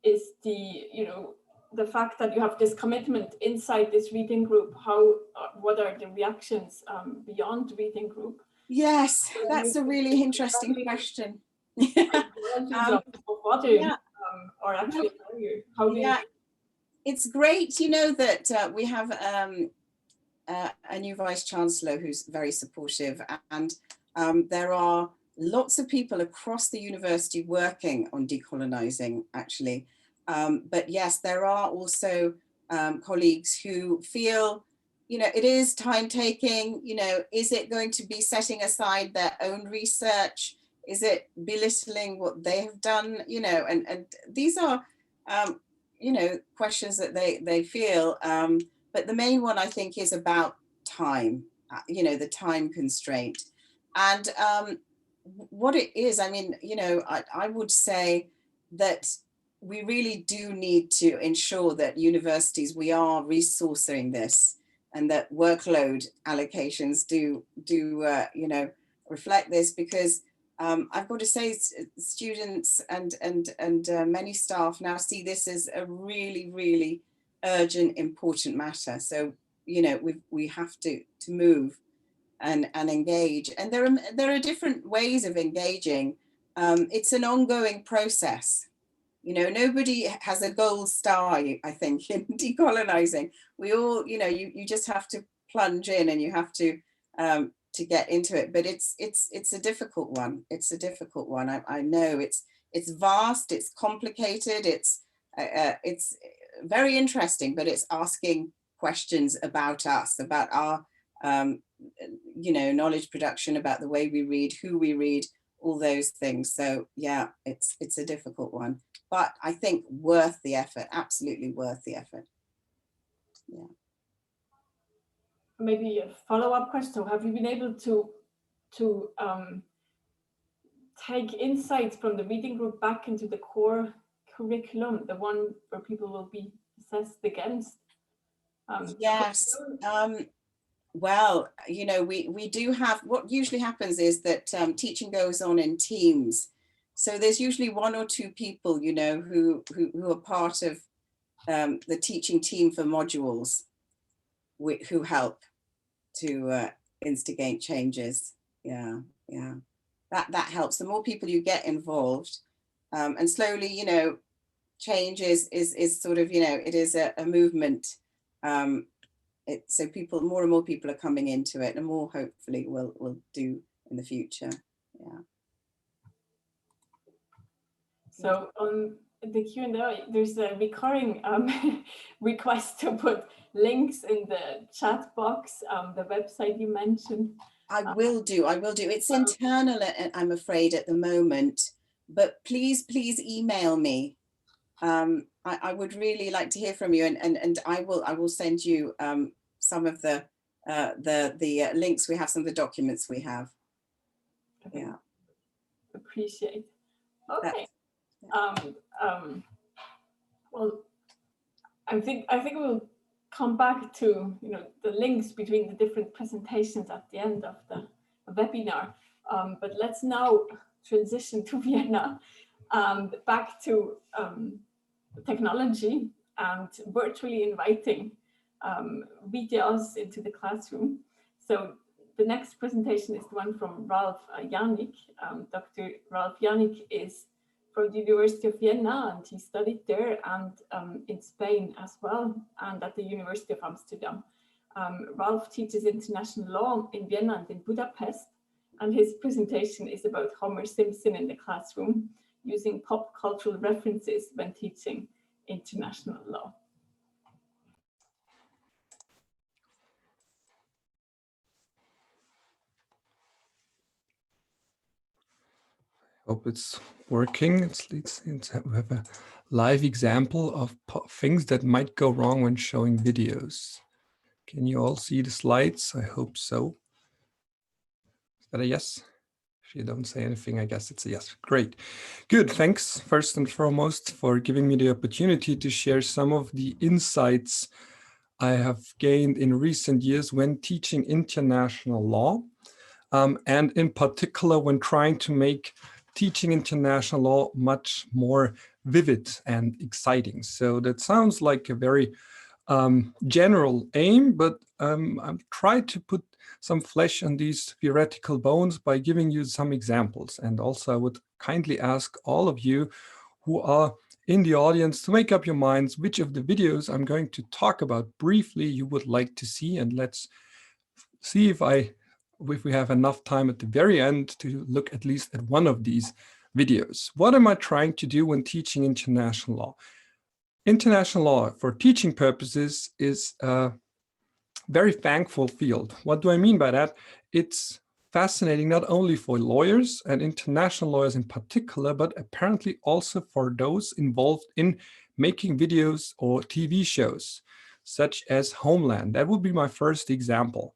Is the fact that you have this commitment inside this reading group, what are the reactions beyond reading group? Yes, that's a really interesting question. Or actually, how do you? It's great, you know, that we have a new Vice Chancellor who's very supportive, and there are lots of people across the university working on decolonizing, actually. But yes, there are also colleagues who feel, you know, it is time taking, you know, is it going to be setting aside their own research? Is it belittling what they have done? You know, and these are, you know, questions that they feel. But the main one, I think, is about time, you know, the time constraint. And what it is, I mean, you know, I would say that we really do need to ensure that universities, we are resourcing this, and that workload allocations do you know, reflect this, because I've got to say, students and many staff now see this as a really, really urgent, important matter. So, you know, we have to move and engage. And there are different ways of engaging. It's an ongoing process. You know, nobody has a gold star, I think, in decolonizing. We all, you know, you just have to plunge in, and you have to get into it. But it's a difficult one. It's a difficult one. I know it's vast, it's complicated, it's very interesting, but it's asking questions about us, about our you know, knowledge production, about the way we read, who we read, all those things. So yeah, it's a difficult one, but I think worth the effort, absolutely worth the effort. Yeah. Maybe a follow-up question. Have you been able to take insights from the reading group back into the core curriculum, the one where people will be assessed against? Yes. Well, you know, we do have, what usually happens is that teaching goes on in teams. So there's usually one or two people, you know, who are part of the teaching team for modules who help to instigate changes. Yeah, yeah, that helps. The more people you get involved, and slowly, you know, change is sort of, you know, it is a movement. So people, more and more people are coming into it, and more hopefully will do in the future. Yeah. So on the Q&A, there's a recurring request to put links in the chat box, the website you mentioned. I will do. It's internal, I'm afraid, at the moment, but please email me. I would really like to hear from you, and I will send you some of the links we have, some of the documents we have. Okay. Yeah. Appreciate. Okay. Well, I think we'll come back to, you know, the links between the different presentations at the end of the webinar. But let's now transition to Vienna, back to technology and virtually inviting videos into the classroom. So the next presentation is the one from Ralph Janik. Dr. Ralph Janik is from the University of Vienna, and he studied there, and in Spain as well, and at the University of Amsterdam. Ralph teaches international law in Vienna and in Budapest, and his presentation is about Homer Simpson in the classroom, using pop cultural references when teaching international law. Hope it's working. We have a live example of things that might go wrong when showing videos. Can you all see the slides? I hope so. Is that a yes? If you don't say anything, I guess it's a yes. Great. Good. Thanks, first and foremost, for giving me the opportunity to share some of the insights I have gained in recent years when teaching international law, and in particular when trying to make teaching international law much more vivid and exciting. So that sounds like a very general aim, but I've tried to put some flesh on these theoretical bones by giving you some examples. And also I would kindly ask all of you who are in the audience to make up your minds which of the videos I'm going to talk about briefly you would like to see, and let's see if we have enough time at the very end to look at least at one of these videos. What am I trying to do when teaching international law? International law for teaching purposes is a very thankful field. What do I mean by that? It's fascinating not only for lawyers and international lawyers in particular, but apparently also for those involved in making videos or TV shows, such as Homeland. That would be my first example.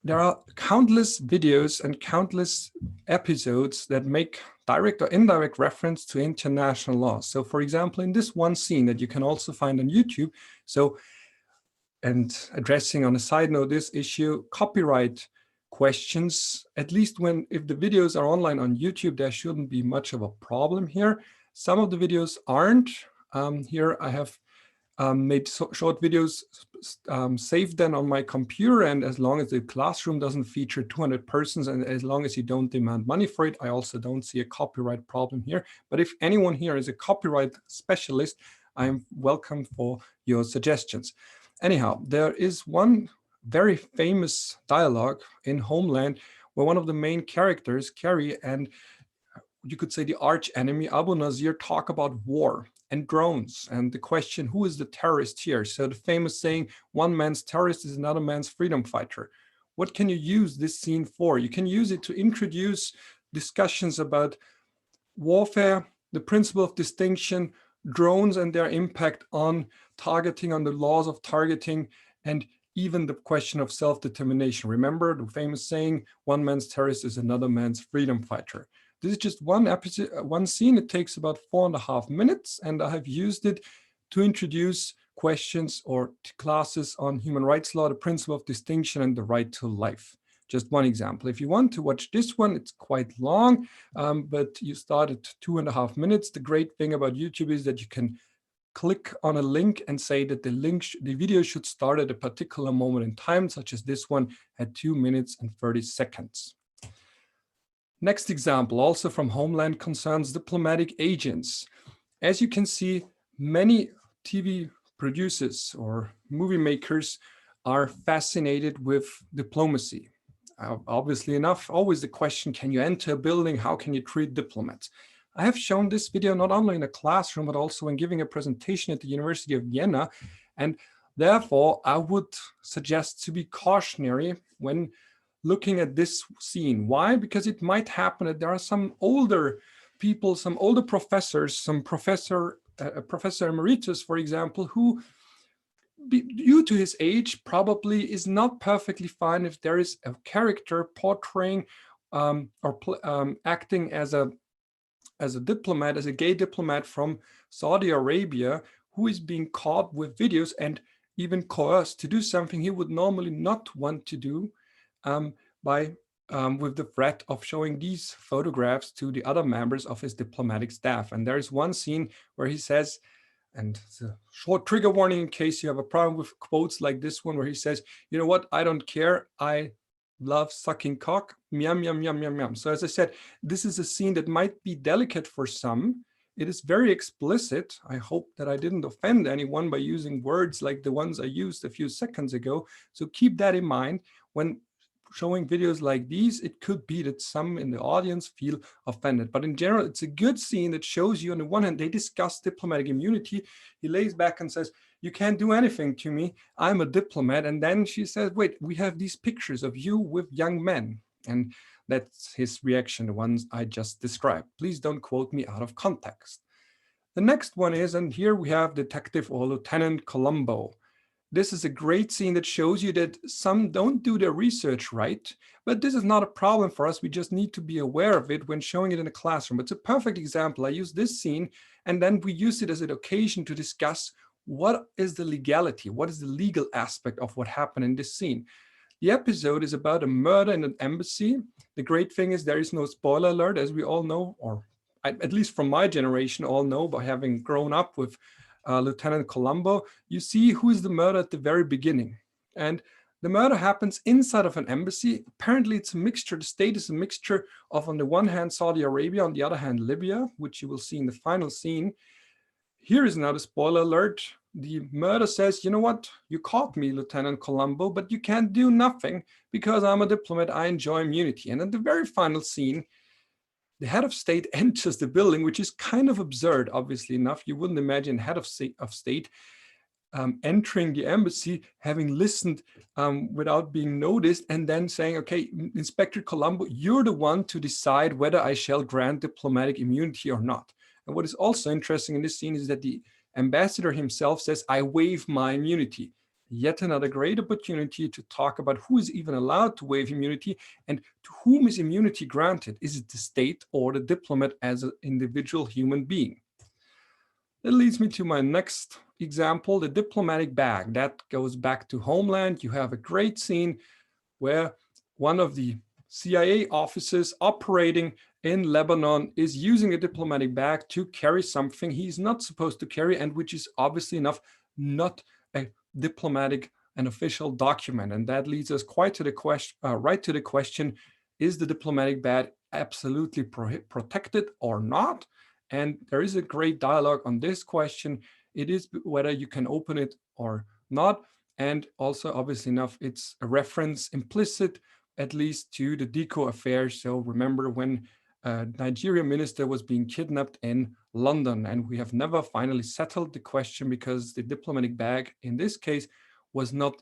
There are countless videos and countless episodes that make direct or indirect reference to international law. So for example, in this one scene that you can also find on YouTube, and addressing on a side note this issue, copyright questions, at least if the videos are online on YouTube, there shouldn't be much of a problem here. Some of the videos aren't. Here I have made short videos saved then on my computer, and as long as the classroom doesn't feature 200 persons and as long as you don't demand money for it, I also don't see a copyright problem here. But if anyone here is a copyright specialist, I'm welcome for your suggestions. Anyhow, there is one very famous dialogue in Homeland where one of the main characters, Carrie, and you could say the arch enemy Abu Nazir, talk about war and drones and the question, who is the terrorist here? So the famous saying, one man's terrorist is another man's freedom fighter. What can you use this scene for? You can use it to introduce discussions about warfare, the principle of distinction, drones and their impact on targeting, on the laws of targeting, and even the question of self-determination. Remember the famous saying, one man's terrorist is another man's freedom fighter. This is just one episode, one scene. It takes about 4.5 minutes, and I have used it to introduce questions or classes on human rights law, the principle of distinction, and the right to life. Just one example. If you want to watch this one, it's quite long, but you start at 2.5 minutes. The great thing about YouTube is that you can click on a link and say that the video should start at a particular moment in time, such as this one at 2 minutes and 30 seconds. Next example, also from Homeland, concerns diplomatic agents. As you can see, many TV producers or movie makers are fascinated with diplomacy. Obviously enough, always the question, can you enter a building? How can you treat diplomats? I have shown this video not only in a classroom, but also when giving a presentation at the University of Vienna. And therefore, I would suggest to be cautionary when looking at this scene. Why? Because it might happen that there are some older people, some older professors, some professor emeritus, for example, who, due to his age, probably is not perfectly fine if there is a character portraying acting as a diplomat, as a gay diplomat from Saudi Arabia, who is being caught with videos and even coerced to do something he would normally not want to do, with the threat of showing these photographs to the other members of his diplomatic staff. And there is one scene where he says, and it's a short trigger warning in case you have a problem with quotes like this one, where he says, you know what, I don't care, I love sucking cock, yum, yum, yum, yum, yum. So as I said, this is a scene that might be delicate for some. It is very explicit. I hope that I didn't offend anyone by using words like the ones I used a few seconds ago. So keep that in mind when showing videos like these. It could be that some in the audience feel offended, but in general, it's a good scene that shows you, on the one hand, they discuss diplomatic immunity. He lays back and says, you can't do anything to me, I'm a diplomat. And then she says, wait, we have these pictures of you with young men. And that's his reaction, the ones I just described. Please don't quote me out of context. The next one is, and here we have Detective or Lieutenant Colombo. This is a great scene that shows you that some don't do their research right, but this is not a problem for us. We just need to be aware of it when showing it in a classroom. It's a perfect example. I use this scene, and then we use it as an occasion to discuss what is the legality, what is the legal aspect of what happened in this scene. The episode is about a murder in an embassy. The great thing is there is no spoiler alert, as we all know, or at least from my generation all know by having grown up with Lieutenant Colombo. You see who is the murderer at the very beginning. And the murder happens inside of an embassy. Apparently it's a mixture, the state is a mixture of, on the one hand, Saudi Arabia, on the other hand, Libya, which you will see in the final scene. Here is another spoiler alert. The murderer says, you know what, you caught me, Lieutenant Colombo, but you can't do nothing because I'm a diplomat, I enjoy immunity. And in the very final scene, the head of state enters the building, which is kind of absurd, obviously enough. You wouldn't imagine head of state entering the embassy, having listened without being noticed, and then saying, okay, Inspector Colombo, you're the one to decide whether I shall grant diplomatic immunity or not. And what is also interesting in this scene is that the ambassador himself says, I waive my immunity. Yet another great opportunity to talk about who is even allowed to waive immunity and to whom is immunity granted. Is it the state or the diplomat as an individual human being? That leads me to my next example, the diplomatic bag. That goes back to Homeland. You have a great scene where one of the CIA officers operating in Lebanon is using a diplomatic bag to carry something he's not supposed to carry, and which is obviously enough not a diplomatic and official document. And that leads us quite to the question, right to the question, is the diplomatic bag absolutely protected or not? And there is a great dialogue on this question. It is whether you can open it or not. And also, obviously enough, it's a reference implicit, at least, to the Deco affair. So remember when a Nigerian minister was being kidnapped in London, and we have never finally settled the question because the diplomatic bag in this case was not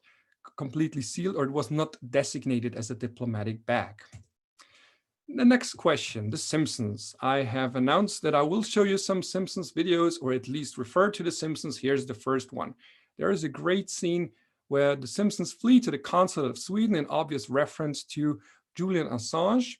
completely sealed, or it was not designated as a diplomatic bag. The next question, The Simpsons. I have announced that I will show you some Simpsons videos, or at least refer to The Simpsons. Here's the first one. There is a great scene where the Simpsons flee to the consulate of Sweden, in obvious reference to Julian Assange.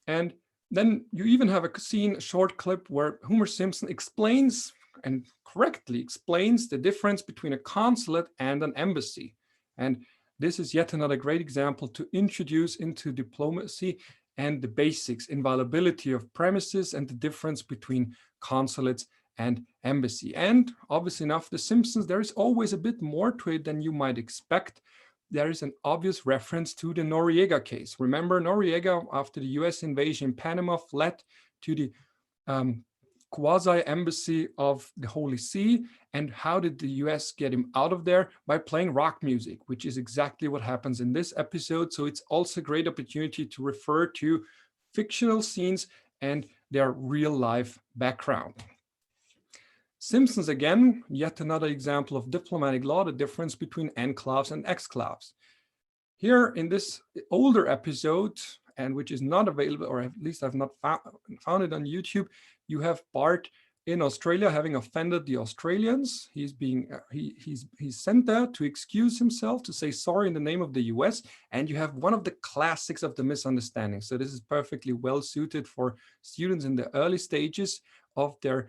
And then you even have a scene, a short clip, where Homer Simpson explains, and correctly explains, the difference between a consulate and an embassy. And this is yet another great example to introduce into diplomacy and the basics, inviolability of premises, and the difference between consulates and embassy. And obviously enough, The Simpsons, there is always a bit more to it than you might expect. There is an obvious reference to the Noriega case. Remember, Noriega, after the US invasion in Panama, fled to the quasi-embassy of the Holy See. And how did the US get him out of there? By playing rock music, which is exactly what happens in this episode. So it's also a great opportunity to refer to fictional scenes and their real life background. Simpsons, again, yet another example of diplomatic law, the difference between enclaves and exclaves. Here in this older episode, and which is not available, or at least I've not found it on YouTube, you have Bart in Australia having offended the Australians. He's sent there to excuse himself, to say sorry in the name of the US, and you have one of the classics of the misunderstanding. So this is perfectly well suited for students in the early stages of their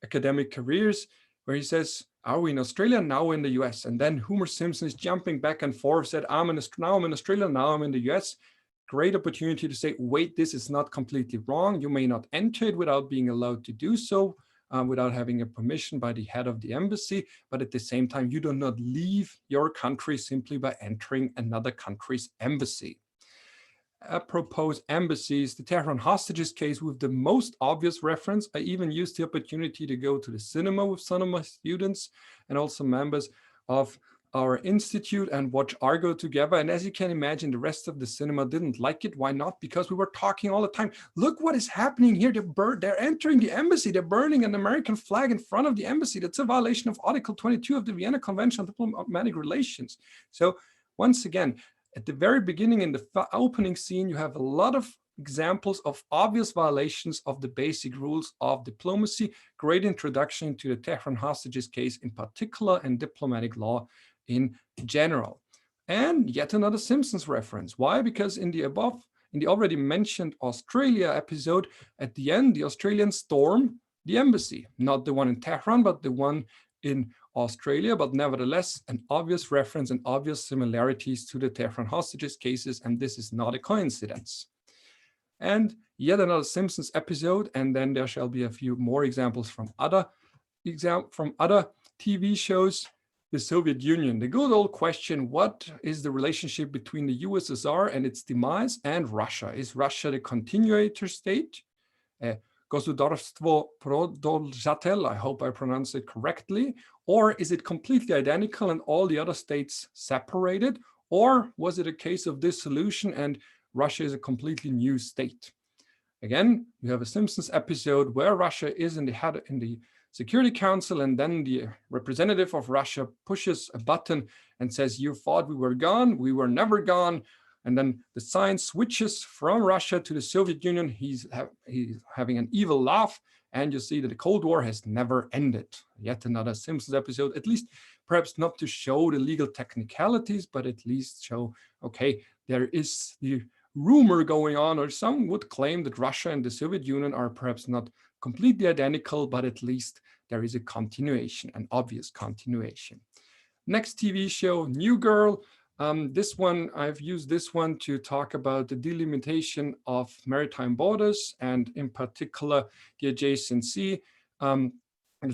academic careers, where he says, are we in Australia? Now we're in the US. And then Homer Simpson is jumping back and forth, said, now I'm in Australia, now I'm in the US. Great opportunity to say, wait, this is not completely wrong. You may not enter it without being allowed to do so, without having a permission by the head of the embassy. But at the same time, you do not leave your country simply by entering another country's embassy. Apropos embassies, the Tehran hostages case with the most obvious reference. I even used the opportunity to go to the cinema with some of my students and also members of our institute and watch Argo together. And as you can imagine, the rest of the cinema didn't like it. Why not? Because we were talking all the time. Look what is happening here. They're entering the embassy. They're burning an American flag in front of the embassy. That's a violation of Article 22 of the Vienna Convention on Diplomatic Relations. So once again, at the very beginning, in the opening scene, you have a lot of examples of obvious violations of the basic rules of diplomacy. Great introduction to the Tehran hostages case in particular and diplomatic law in general. And yet another Simpsons reference. Why? Because in the already mentioned Australia episode, at the end, the Australians storm the embassy, not the one in Tehran, but the one in Australia, but nevertheless, an obvious reference and obvious similarities to the Tehran hostages cases, and this is not a coincidence. And yet another Simpsons episode, and then there shall be a few more examples from other TV shows. The Soviet Union, the good old question, what is the relationship between the USSR and its demise and Russia? Is Russia the continuator state? Государство продолжатель, I hope I pronounce it correctly. Or is it completely identical and all the other states separated? Or was it a case of dissolution and Russia is a completely new state? Again, you have a Simpsons episode where Russia is in the Security Council, and then the representative of Russia pushes a button and says, you thought we were gone, we were never gone. And then the sign switches from Russia to the Soviet Union. He's having an evil laugh, and you see that the Cold War has never ended. Yet another Simpsons episode, at least perhaps not to show the legal technicalities, but at least show, okay, there is the rumor going on, or some would claim that Russia and the Soviet Union are perhaps not completely identical, but at least there is a continuation, an obvious continuation. Next TV show, New Girl. This one, I've used this one to talk about the delimitation of maritime borders and in particular the adjacent sea, the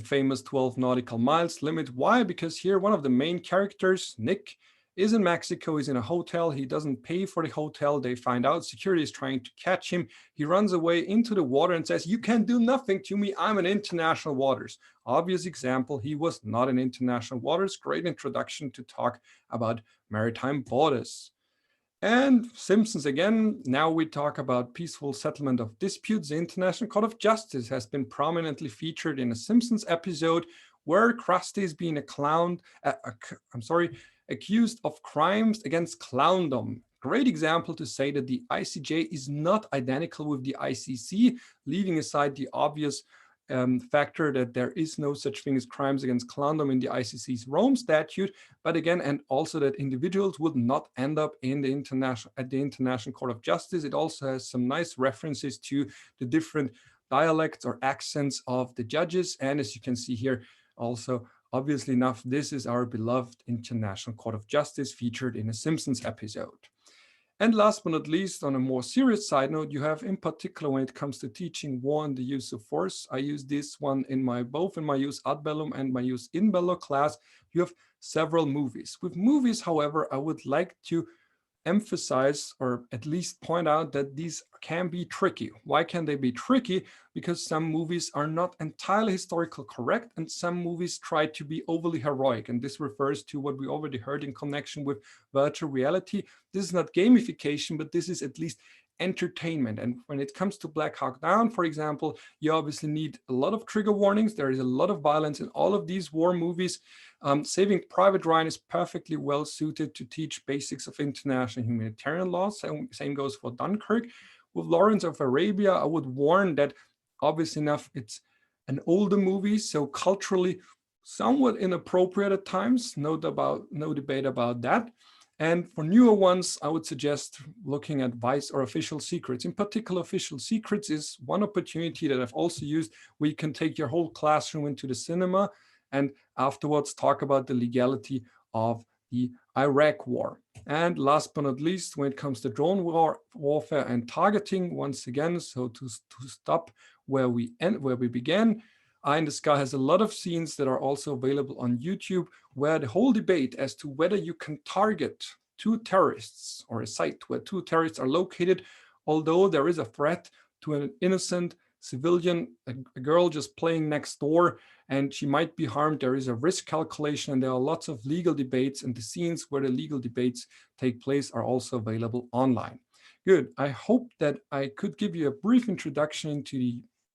famous 12 nautical miles limit. Why? Because here one of the main characters, Nick, is in Mexico. He's in a hotel. He doesn't pay for the hotel. They find out security is trying to catch him. He runs away into the water and says, you can do nothing to me. I'm in international waters. Obvious example. He was not in international waters. Great introduction to talk about maritime borders. And Simpsons again. Now we talk about peaceful settlement of disputes. The International Court of Justice has been prominently featured in a Simpsons episode where Krusty is being accused of crimes against clowndom. Great example to say that the ICJ is not identical with the ICC, leaving aside the obvious factor that there is no such thing as crimes against clowndom in the ICC's Rome Statute, but again, and also that individuals would not end up in the International Court of Justice. It also has some nice references to the different dialects or accents of the judges, and as you can see here, also obviously enough, this is our beloved International Court of Justice featured in a Simpsons episode. And last but not least, on a more serious side note, you have in particular when it comes to teaching war and the use of force. I use this one in both in my use ad bellum and my use in bello class. You have several movies. With movies, however, I would like to emphasize or at least point out that these can be tricky. Why can they be tricky? Because some movies are not entirely historical correct and some movies try to be overly heroic. And this refers to what we already heard in connection with virtual reality. This is not gamification, but this is at least entertainment. And when it comes to Black Hawk Down, for example, you obviously need a lot of trigger warnings. There is a lot of violence in all of these war movies. Saving Private Ryan is perfectly well suited to teach basics of international humanitarian law. Same goes for Dunkirk. With Lawrence of Arabia, I would warn that obviously enough, it's an older movie, so culturally somewhat inappropriate at times. No debate about that. And for newer ones, I would suggest looking at Vice or Official Secrets. In particular, Official Secrets is one opportunity that I've also used where you can take your whole classroom into the cinema and afterwards talk about the legality of the Iraq war. And last but not least, when it comes to drone warfare and targeting, once again, so to stop where we began, Eye in the Sky has a lot of scenes that are also available on YouTube where the whole debate as to whether you can target two terrorists or a site where two terrorists are located, although there is a threat to an innocent civilian, a girl just playing next door, and she might be harmed. There is a risk calculation and there are lots of legal debates, and the scenes where the legal debates take place are also available online. Good. I hope that I could give you a brief introduction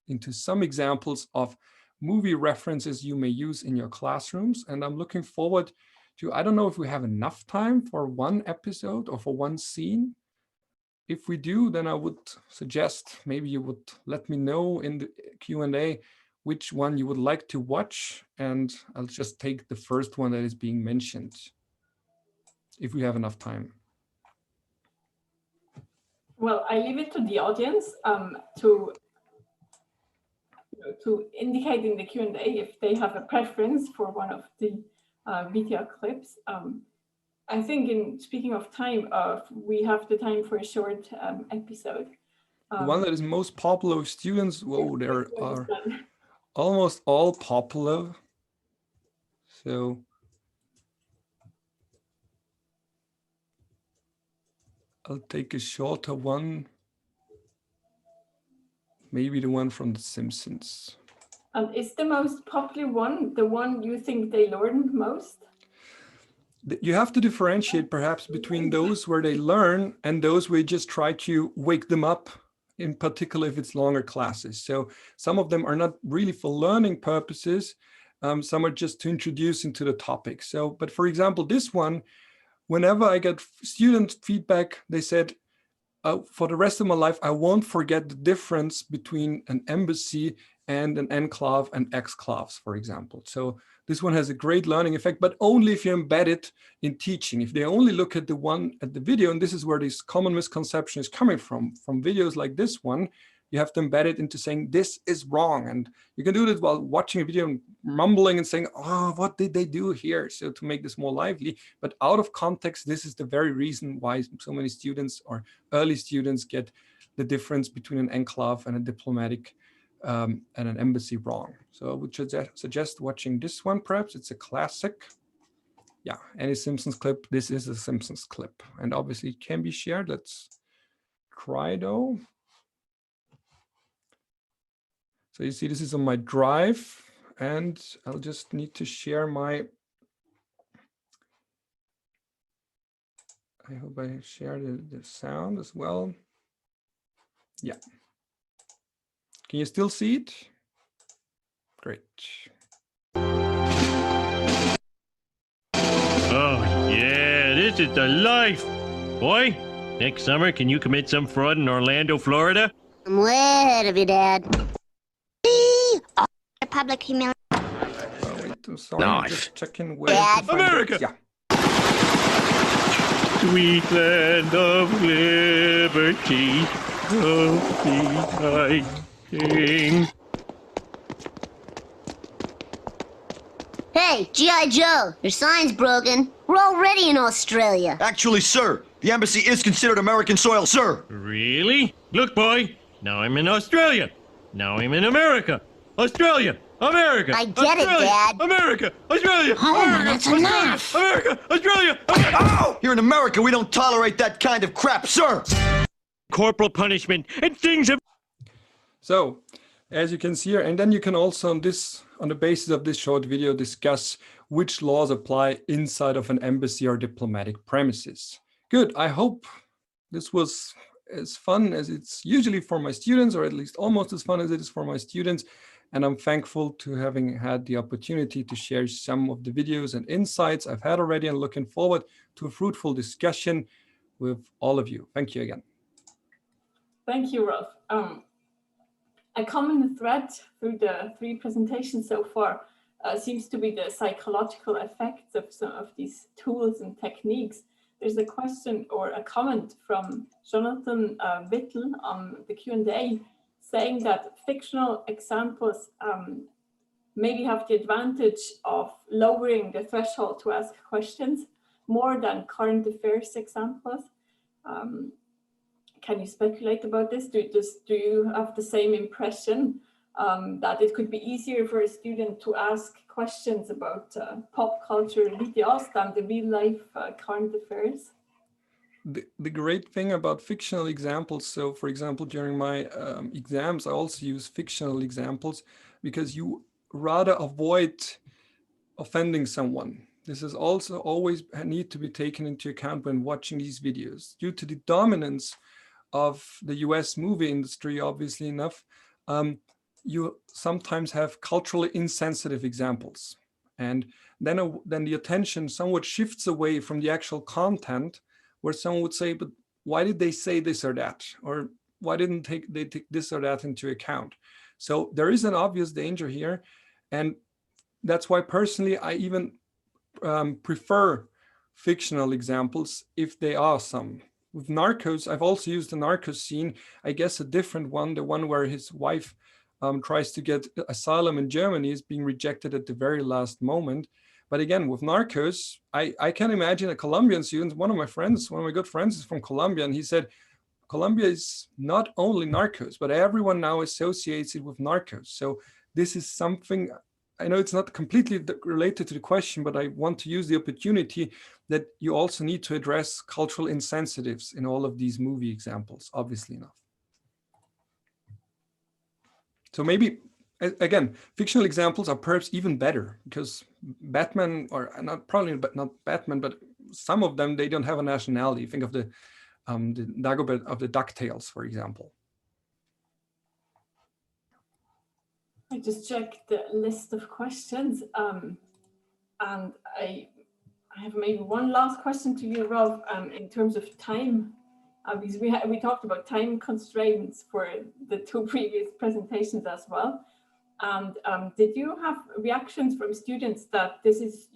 into some examples of movie references you may use in your classrooms. And I'm looking forward to, I don't know if we have enough time for one episode or for one scene. If we do, then I would suggest maybe you would let me know in the Q&A which one you would like to watch. And I'll just take the first one that is being mentioned, if we have enough time. Well, I leave it to the audience to indicate in the Q&A if they have a preference for one of the video clips. I think in speaking of time, we have the time for a short episode. The one that is most popular with students, whoa, there are almost all popular. So I'll take a shorter one. Maybe the one from The Simpsons. And is the most popular one the one you think they learn most? You have to differentiate perhaps between those where they learn and those where you just try to wake them up, in particular if it's longer classes. So some of them are not really for learning purposes. Some are just to introduce into the topic. So, but for example, this one, whenever I get student feedback, they said, for the rest of my life, I won't forget the difference between an embassy and an enclave and exclaves, for example. So this one has a great learning effect, but only if you embed it in teaching. If they only look at the video, and this is where this common misconception is coming from videos like this one, you have to embed it into saying, this is wrong. And you can do this while watching a video and mumbling and saying, oh, what did they do here? So to make this more lively, but out of context, this is the very reason why so many students or early students get the difference between an enclave and a diplomatic and an embassy wrong. So I would suggest watching this one, perhaps. It's a classic. Yeah, any Simpsons clip, this is a Simpsons clip. And obviously it can be shared. Let's try though. So you see, this is on my drive, and I'll just need to share my, I hope I share the sound as well. Yeah. Can you still see it? Great. Oh yeah, this is the life. Boy, next summer, can you commit some fraud in Orlando, Florida? I'm way ahead of you, Dad. Public humiliation. Oh, wait, I'm sorry. Nice. Just checking where Dad. to find America. it. Yeah. Sweet land of liberty, of the king. Hey, G.I. Joe, your sign's broken. We're already in Australia. Actually, sir, The embassy is considered American soil, sir. Really? Look, boy, now I'm in Australia. Now I'm in America. Australia, America. I get it, Australia, Dad. America, Australia, Oh, America, that's Australia, enough. America, Australia, America. Ow! Here in America, we don't tolerate that kind of crap, sir. Corporal punishment and things of. So, as you can see here, and then you can also on the basis of this short video discuss which laws apply inside of an embassy or diplomatic premises. Good, I hope this was as fun as it's usually for my students, or at least almost as fun as it is for my students. And I'm thankful to having had the opportunity to share some of the videos and insights I've had already, and looking forward to a fruitful discussion with all of you. Thank you again. Thank you, Rolf. A common thread through the 3 presentations so far seems to be the psychological effects of some of these tools and techniques. There's a question or a comment from Jonathan Whittle on the Q&A saying that fictional examples maybe have the advantage of lowering the threshold to ask questions more than current affairs examples. Can you speculate about this? Do you have the same impression that it could be easier for a student to ask questions about pop culture videos than the real life current affairs? The great thing about fictional examples, so for example, during my exams, I also use fictional examples because you rather avoid offending someone. This is also always need to be taken into account when watching these videos. Due to the dominance of the US movie industry, obviously enough, you sometimes have culturally insensitive examples. And then the attention somewhat shifts away from the actual content, where someone would say, but why did they say this or that? Or why didn't they take this or that into account? So there is an obvious danger here. And that's why personally, I even prefer fictional examples if they are some. With Narcos, I've also used the Narcos scene, I guess a different one, the one where his wife tries to get asylum in Germany, is being rejected at the very last moment. But again, with Narcos, I can imagine a Colombian student, one of my good friends is from Colombia, and he said, Colombia is not only Narcos, but everyone now associates it with Narcos. So this is something, I know it's not completely related to the question, but I want to use the opportunity that you also need to address cultural insensitives in all of these movie examples, obviously enough. So maybe, again, fictional examples are perhaps even better because Batman, or probably not Batman, but some of them, they don't have a nationality. Think of the Dagobert of the DuckTales, for example. I just checked the list of questions, and I have maybe one last question to you, Rob, in terms of time, because we talked about time constraints for the 2 previous presentations as well. And did you have reactions from students that this is,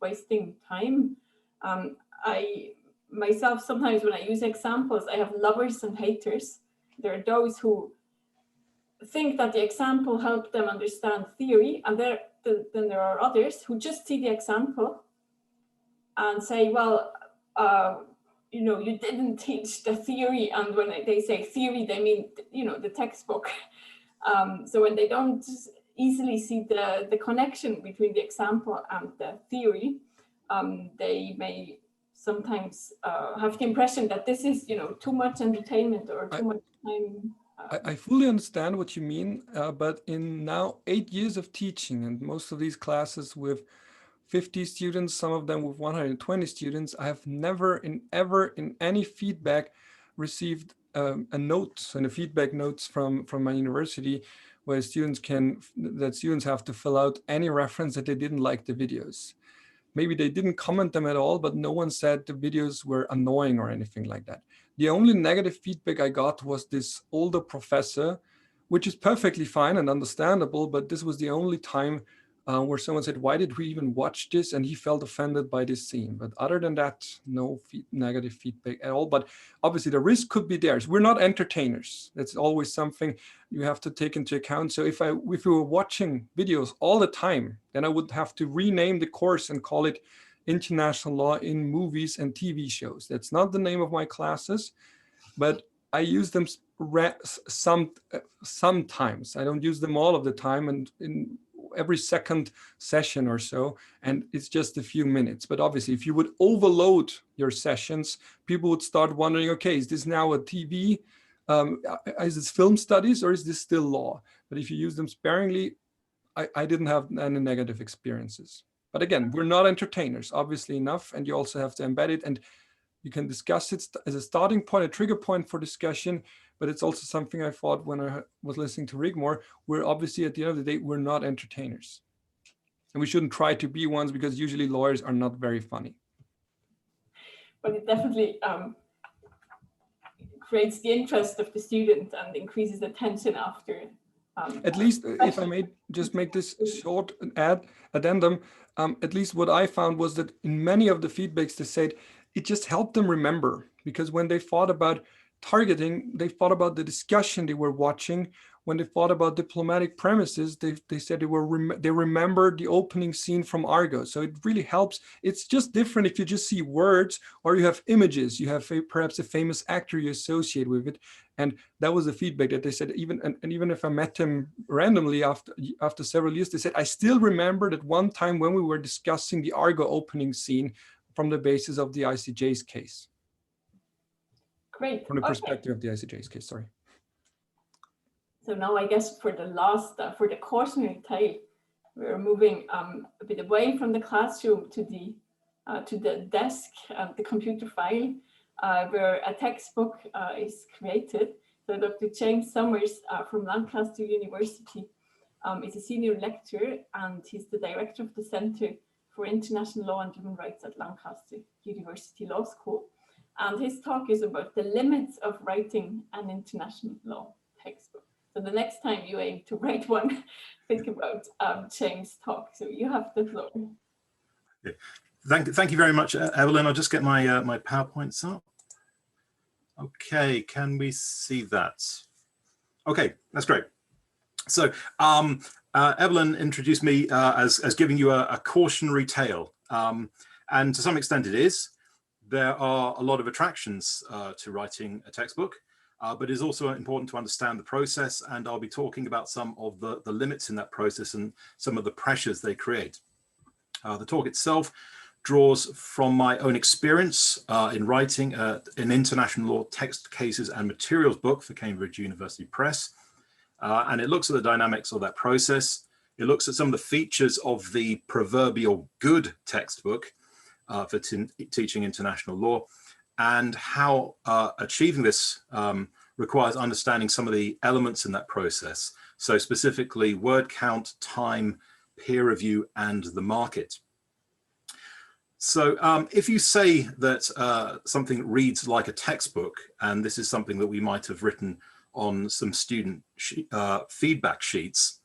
wasting time? I myself, sometimes when I use examples, I have lovers and haters. There are those who think that the example helped them understand theory, and then there are others who just see the example and say, well, you didn't teach the theory, and when they say theory, they mean, the textbook. So when they don't easily see the connection between the example and the theory, they may sometimes have the impression that this is, too much entertainment or too much time. I fully understand what you mean, but in now 8 years of teaching, and most of these classes with 50 students, some of them with 120 students, I have never ever in any feedback received a note and a feedback notes from my university where students have to fill out any reference that they didn't like the videos. Maybe they didn't comment them at all, but no one said the videos were annoying or anything like that. The only negative feedback I got was this older professor, which is perfectly fine and understandable, but this was the only time where someone said, why did we even watch this? And he felt offended by this scene. But other than that, no negative feedback at all. But obviously the risk could be there. We're not entertainers. That's always something you have to take into account. So if we were watching videos all the time, then I would have to rename the course and call it international law in movies and TV shows. That's not the name of my classes, but I use them sometimes. I don't use them all of the time, and in every second session or so, and it's just a few minutes. But obviously, if you would overload your sessions, people would start wondering, okay, is this now a TV? Is this film studies, or is this still law? But if you use them sparingly, I didn't have any negative experiences. But again, we're not entertainers, obviously enough, and you also have to embed it, and you can discuss it as a starting point, a trigger point for discussion, but it's also something I thought when I was listening to Rigmor, we're obviously at the end of the day, we're not entertainers. And we shouldn't try to be ones, because usually lawyers are not very funny. But it definitely creates the interest of the student and increases attention after. At least, if I may just make this short addendum, at least what I found was that in many of the feedbacks they said, it just helped them remember, because when they thought about targeting, they thought about the discussion they were watching. When they thought about diplomatic premises, they said they remembered the opening scene from Argo. So it really helps. It's just different if you just see words or you have images. You have perhaps a famous actor you associate with it. And that was the feedback that they said, even if I met him randomly after several years, they said, I still remember that one time when we were discussing the Argo opening scene from the basis of the ICJ's case. Great. From the perspective of the ICJ's case, sorry. So now I guess for the last, for the cautionary tale, we're moving a bit away from the classroom to the desk, the computer file, where a textbook is created. So Dr. James Summers from Lancaster University is a senior lecturer, and he's the director of the Center for International Law and Human Rights at Lancaster University Law School. And his talk is about the limits of writing an international law textbook. So the next time you aim to write one, think about James' talk. So you have the floor. Yeah. Thank you very much, Evelyn. I'll just get my my PowerPoints up. Okay, can we see that? Okay, that's great. So Evelyn introduced me as giving you a cautionary tale, and to some extent it is. There are a lot of attractions to writing a textbook. But it's also important to understand the process, and I'll be talking about some of the limits in that process and some of the pressures they create. The talk itself draws from my own experience in writing an international law text cases and materials book for Cambridge University Press, and it looks at the dynamics of that process. It looks at some of the features of the proverbial good textbook for teaching international law, and how achieving this requires understanding some of the elements in that process. So specifically word count, time, peer review, and the market. So if you say that something reads like a textbook, and this is something that we might have written on some student feedback sheets,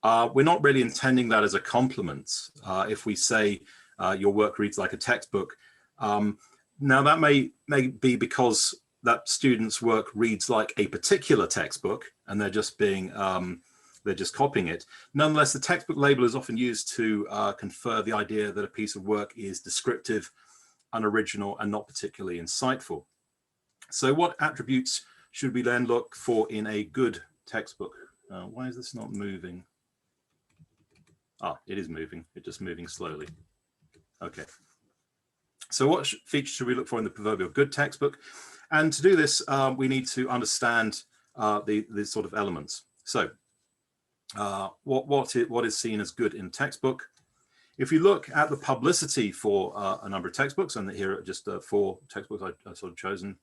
we're not really intending that as a compliment. If we say your work reads like a textbook, now that may be because that student's work reads like a particular textbook and they're just being, they're just copying it. Nonetheless, the textbook label is often used to confer the idea that a piece of work is descriptive, unoriginal, and not particularly insightful. So what attributes should we then look for in a good textbook? Why is this not moving? Ah, it is moving, it's just moving slowly. Okay. So what features should we look for in the proverbial good textbook? And to do this, we need to understand the sort of elements. So what is seen as good in textbook? If you look at the publicity for a number of textbooks, and here are just 4 textbooks I sort of chosen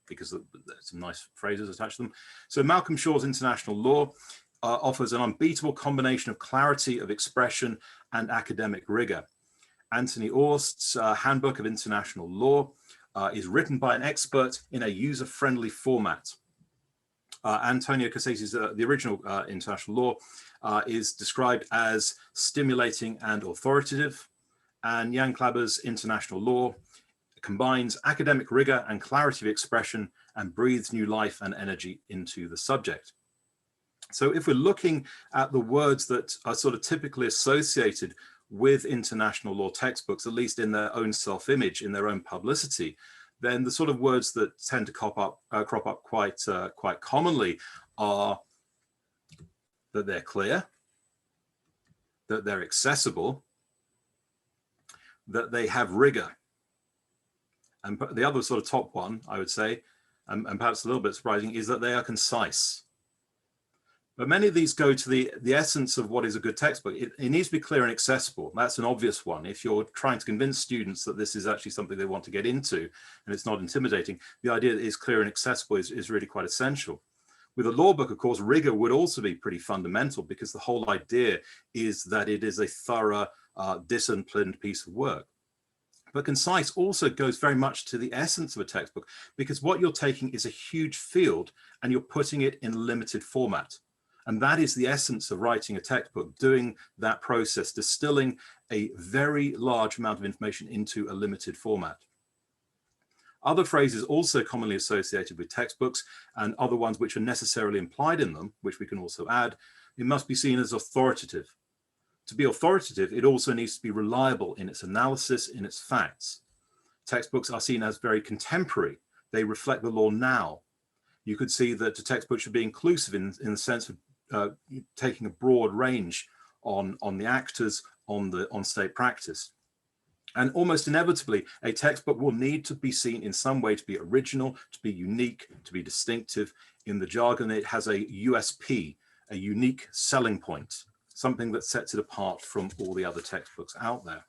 because there's some nice phrases attached to them. So Malcolm Shaw's International Law offers an unbeatable combination of clarity of expression and academic rigor. Anthony Orst's Handbook of International Law is written by an expert in a user-friendly format. Antonio Casati's the original international law is described as stimulating and authoritative, and Jan Klaber's International Law combines academic rigor and clarity of expression and breathes new life and energy into the subject. So if we're looking at the words that are sort of typically associated with international law textbooks, at least in their own self-image, in their own publicity, then the sort of words that tend to crop up quite commonly are that they're clear, that they're accessible, that they have rigor. And the other sort of top one, I would say, and perhaps a little bit surprising, is that they are concise. But many of these go to the essence of what is a good textbook. It needs to be clear and accessible. That's an obvious one. If you're trying to convince students that this is actually something they want to get into and it's not intimidating, the idea that it's clear and accessible is really quite essential. With a law book, of course, rigor would also be pretty fundamental, because the whole idea is that it is a thorough, disciplined piece of work. But concise also goes very much to the essence of a textbook, because what you're taking is a huge field and you're putting it in a limited format. And that is the essence of writing a textbook, doing that process, distilling a very large amount of information into a limited format. Other phrases also commonly associated with textbooks, and other ones which are necessarily implied in them, which we can also add, it must be seen as authoritative. To be authoritative, it also needs to be reliable in its analysis, in its facts. Textbooks are seen as very contemporary. They reflect the law now. You could see that a textbook should be inclusive in the sense of taking a broad range on the actors, on state practice. And almost inevitably, a textbook will need to be seen in some way to be original, to be unique, to be distinctive. In the jargon, it has a USP, a unique selling point, something that sets it apart from all the other textbooks out there.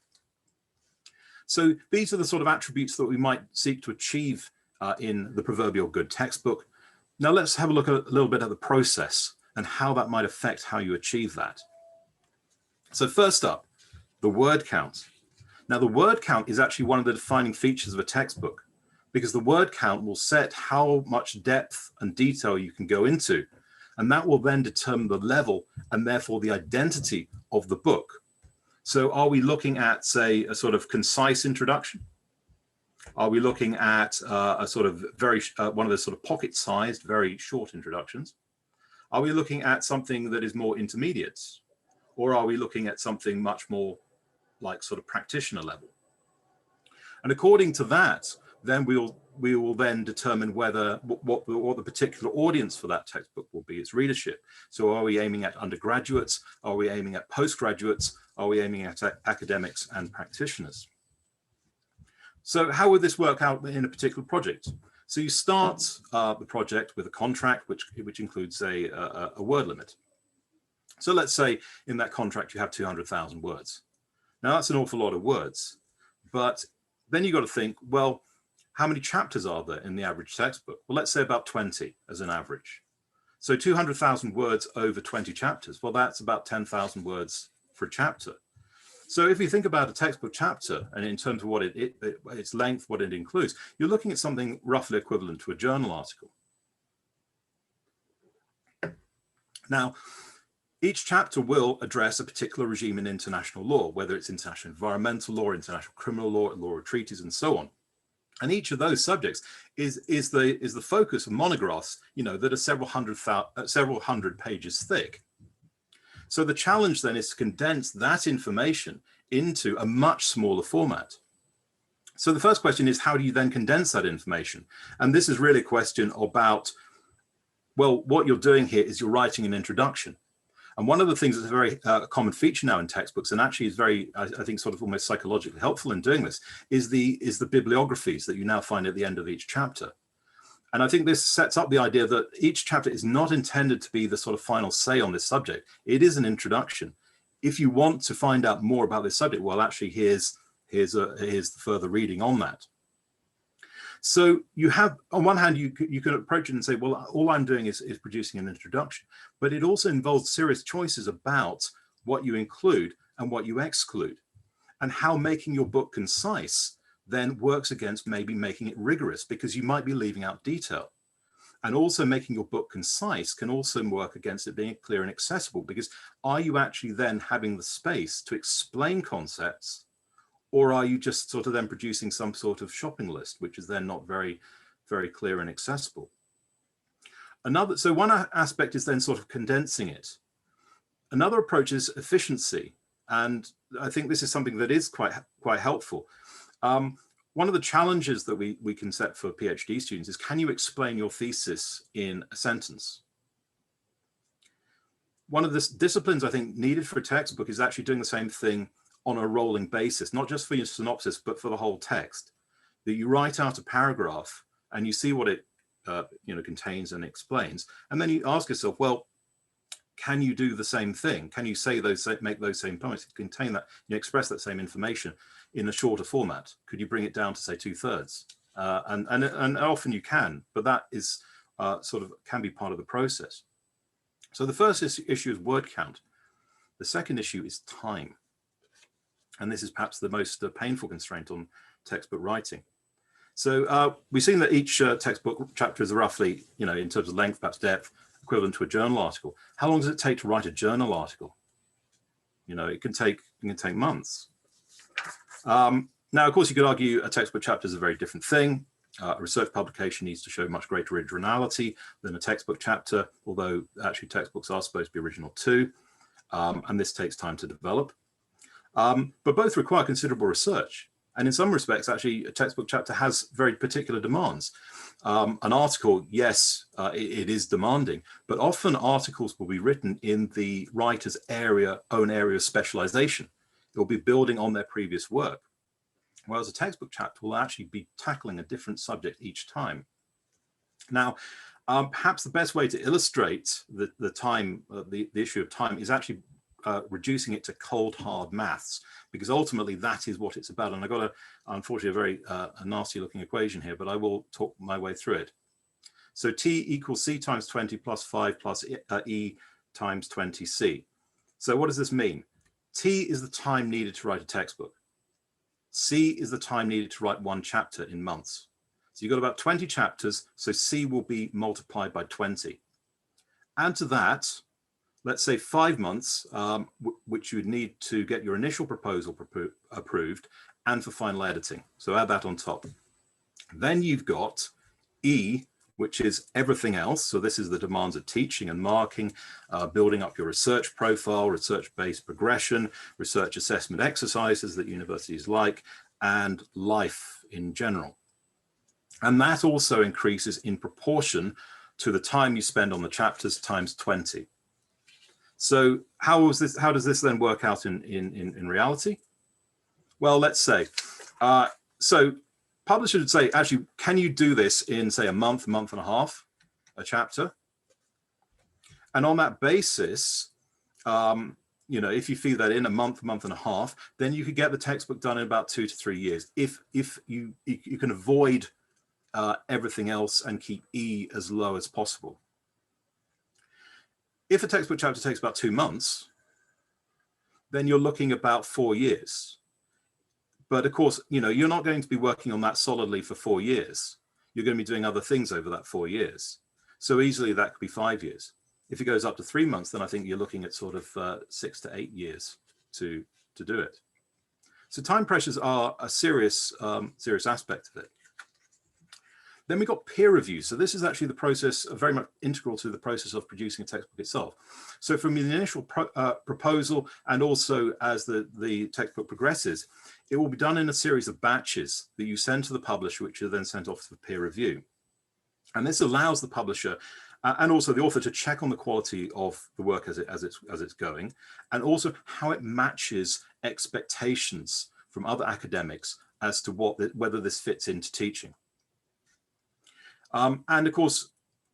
So these are the sort of attributes that we might seek to achieve in the proverbial good textbook. Now let's have a look a little bit at the process and how that might affect how you achieve that. So first up, the word count. Now the word count is actually one of the defining features of a textbook, because the word count will set how much depth and detail you can go into. And that will then determine the level and therefore the identity of the book. So are we looking at, say, a sort of concise introduction? Are we looking at a sort of one of those sort of pocket-sized, very short introductions? Are we looking at something that is more intermediate? Or are we looking at something much more like sort of practitioner level? And according to that, then we will then determine whether what the particular audience for that textbook will be, its readership. So are we aiming at undergraduates? Are we aiming at postgraduates? Are we aiming at academics and practitioners? So how would this work out in a particular project? So you start the project with a contract, which includes a word limit. So let's say in that contract you have 200,000 words. Now that's an awful lot of words, but then you've got to think, well, how many chapters are there in the average textbook? Well, let's say about 20 as an average. So 200,000 words over 20 chapters, well, that's about 10,000 words for a chapter. So if you think about a textbook chapter, and in terms of what its length, what it includes, you're looking at something roughly equivalent to a journal article. Now, each chapter will address a particular regime in international law, whether it's international environmental law, international criminal law, law of treaties, and so on. And each of those subjects is the focus of monographs, that are several hundred pages thick. So the challenge then is to condense that information into a much smaller format. So the first question is, how do you then condense that information? And this is really a question about, well, what you're doing here is you're writing an introduction. And one of the things that's a very common feature now in textbooks, and actually is very, I think, sort of almost psychologically helpful in doing this, is the bibliographies that you now find at the end of each chapter. And I think this sets up the idea that each chapter is not intended to be the sort of final say on this subject. It is an introduction. If you want to find out more about this subject, well, actually, here's the further reading on that. So you have, on one hand, you can approach it and say, well, all I'm doing is producing an introduction, but it also involves serious choices about what you include and what you exclude, and how making your book concise then works against maybe making it rigorous, because you might be leaving out detail. And also making your book concise can also work against it being clear and accessible, because are you actually then having the space to explain concepts, or are you just sort of then producing some sort of shopping list, which is then not very, very clear and accessible? So one aspect is then sort of condensing it. Another approach is efficiency. And I think this is something that is quite helpful. One of the challenges that we can set for PhD students is, can you explain your thesis in a sentence? One of the disciplines I think needed for a textbook is actually doing the same thing on a rolling basis, not just for your synopsis, but for the whole text. That you write out a paragraph and you see what it contains and explains, and then you ask yourself, well, can you do the same thing? Can you make those same points, contain that, express that same information in a shorter format? Could you bring it down to, say, 2/3? And often you can, but that is can be part of the process. So the first issue is word count. The second issue is time. And this is perhaps the most painful constraint on textbook writing. So we've seen that each textbook chapter is roughly, in terms of length, perhaps depth, equivalent to a journal article. How long does it take to write a journal article? It can take months. Now, of course, you could argue a textbook chapter is a very different thing. A research publication needs to show much greater originality than a textbook chapter, although actually textbooks are supposed to be original too. And this takes time to develop. But both require considerable research. And in some respects, actually, a textbook chapter has very particular demands. An article, yes, it is demanding, but often articles will be written in the writer's own area of specialization. It will be building on their previous work. Whereas a textbook chapter will actually be tackling a different subject each time. Now, perhaps the best way to illustrate the issue of time is actually reducing it to cold, hard maths, because ultimately that is what it's about. And I've got unfortunately, a very nasty looking equation here, but I will talk my way through it. So T equals C times 20 plus 5 plus E times 20C. So what does this mean? T is the time needed to write a textbook. C is the time needed to write one chapter in months. So you've got about 20 chapters, so C will be multiplied by 20. Add to that, let's say 5 months, which you would need to get your initial proposal approved and for final editing. So add that on top. Then you've got E, which is everything else. So this is the demands of teaching and marking, building up your research profile, research-based progression, research assessment exercises that universities like, and life in general. And that also increases in proportion to the time you spend on the chapters times 20. So how does this then work out in reality? Well, let's say, so publishers would say, actually, can you do this in, say, a month and a half, a chapter? And on that basis, if you feed that in a month and a half, then you could get the textbook done in about 2 to 3 years. If you can avoid everything else and keep E as low as possible. If a textbook chapter takes about 2 months, then you're looking about 4 years. But of course, you're not going to be working on that solidly for 4 years. You're going to be doing other things over that 4 years. So easily that could be 5 years. If it goes up to 3 months, then I think you're looking at sort of 6 to 8 years to do it. So time pressures are a serious aspect of it. Then we got peer review. So this is actually the process, very much integral to the process of producing a textbook itself. So from the initial proposal and also as the textbook progresses, it will be done in a series of batches that you send to the publisher, which are then sent off for peer review. And this allows the publisher and also the author to check on the quality of the work as it's going, and also how it matches expectations from other academics as to whether this fits into teaching. And of course,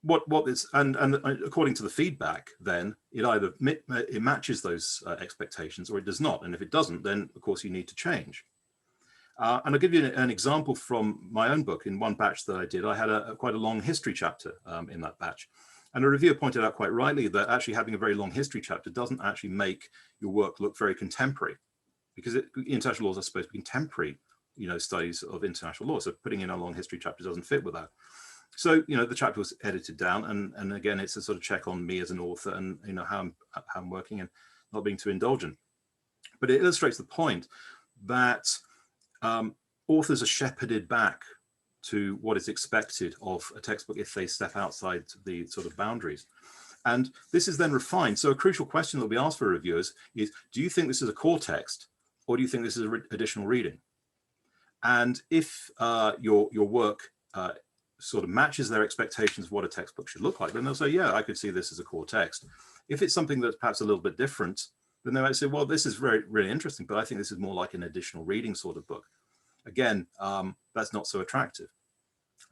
and according to the feedback, then it either it matches those expectations or it does not. And if it doesn't, then of course you need to change. And I'll give you an example from my own book. In one batch that I did, I had quite a long history chapter in that batch. And a reviewer pointed out quite rightly that actually having a very long history chapter doesn't actually make your work look very contemporary, because international laws are supposed to be contemporary, studies of international law. So putting in a long history chapter doesn't fit with that. So, the chapter was edited down, and again, it's a sort of check on me as an author and, how I'm working and not being too indulgent. But it illustrates the point that authors are shepherded back to what is expected of a textbook if they step outside the sort of boundaries. And this is then refined. So a crucial question that will be asked for reviewers is, do you think this is a core text, or do you think this is additional reading? And if your work sort of matches their expectations of what a textbook should look like, then they'll say, yeah, I could see this as a core text. If it's something that's perhaps a little bit different, then they might say, well, this is really interesting, but I think this is more like an additional reading sort of book. Again, that's not so attractive.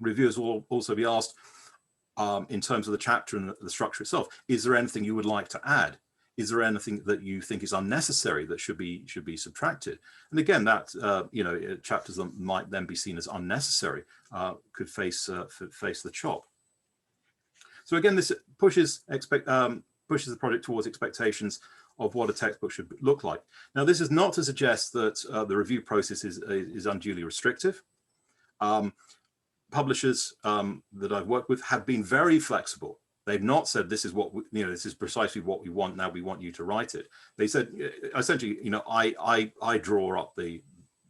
Reviewers will also be asked, in terms of the chapter and the structure itself, is there anything you would like to add? Is there anything that you think is unnecessary that should be subtracted? And again, that chapters that might then be seen as unnecessary could face the chop. So again, this pushes the project towards expectations of what a textbook should look like. Now, this is not to suggest that the review process is unduly restrictive. Publishers that I've worked with have been very flexible. They've not said this is what this is precisely what we want. Now we want you to write it. They said essentially, I draw up the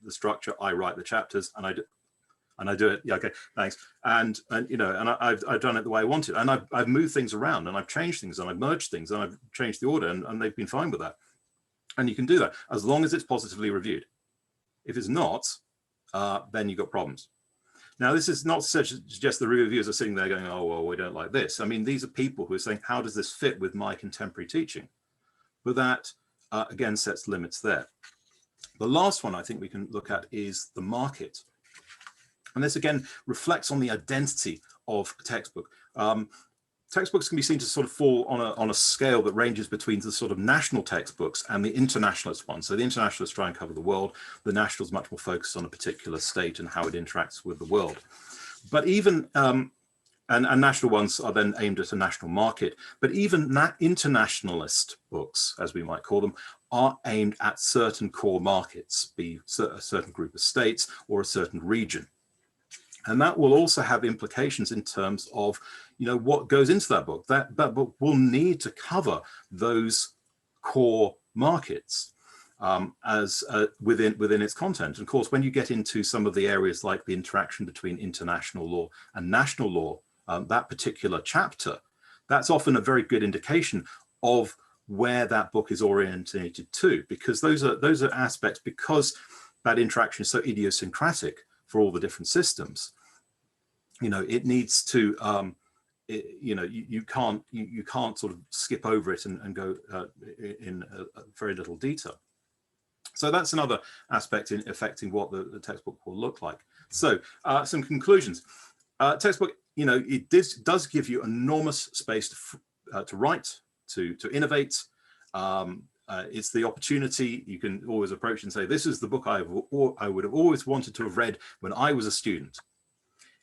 structure, I write the chapters, and I do it. Yeah, okay, thanks. And I've done it the way I want it, and I've moved things around, and I've changed things, and I've merged things, and I've changed the order, and they've been fine with that. And you can do that as long as it's positively reviewed. If it's not, then you've got problems. Now, this is not to suggest the reviewers are sitting there going, oh, well, we don't like this. I mean, these are people who are saying, how does this fit with my contemporary teaching? But that, again, sets limits there. The last one I think we can look at is the market. And this, again, reflects on the identity of a textbook. Textbooks can be seen to sort of fall on a scale that ranges between the sort of national textbooks and the internationalist ones. So the internationalists try and cover the world. The nationals much more focused on a particular state and how it interacts with the world. But even, and national ones are then aimed at a national market, but even internationalist books, as we might call them, are aimed at certain core markets, be a certain group of states or a certain region. And that will also have implications in terms of, what goes into that book. That book will need to cover those core markets as within its content. And of course, when you get into some of the areas like the interaction between international law and national law, that particular chapter, that's often a very good indication of where that book is orientated to, because those are aspects, because that interaction is so idiosyncratic for all the different systems. It needs to, you can't sort of skip over it and go in very little detail. So that's another aspect in affecting what the textbook will look like. So some conclusions. Textbook, it does give you enormous space to write, to innovate. It's the opportunity. You can always approach and say, this is the book I would have always wanted to have read when I was a student.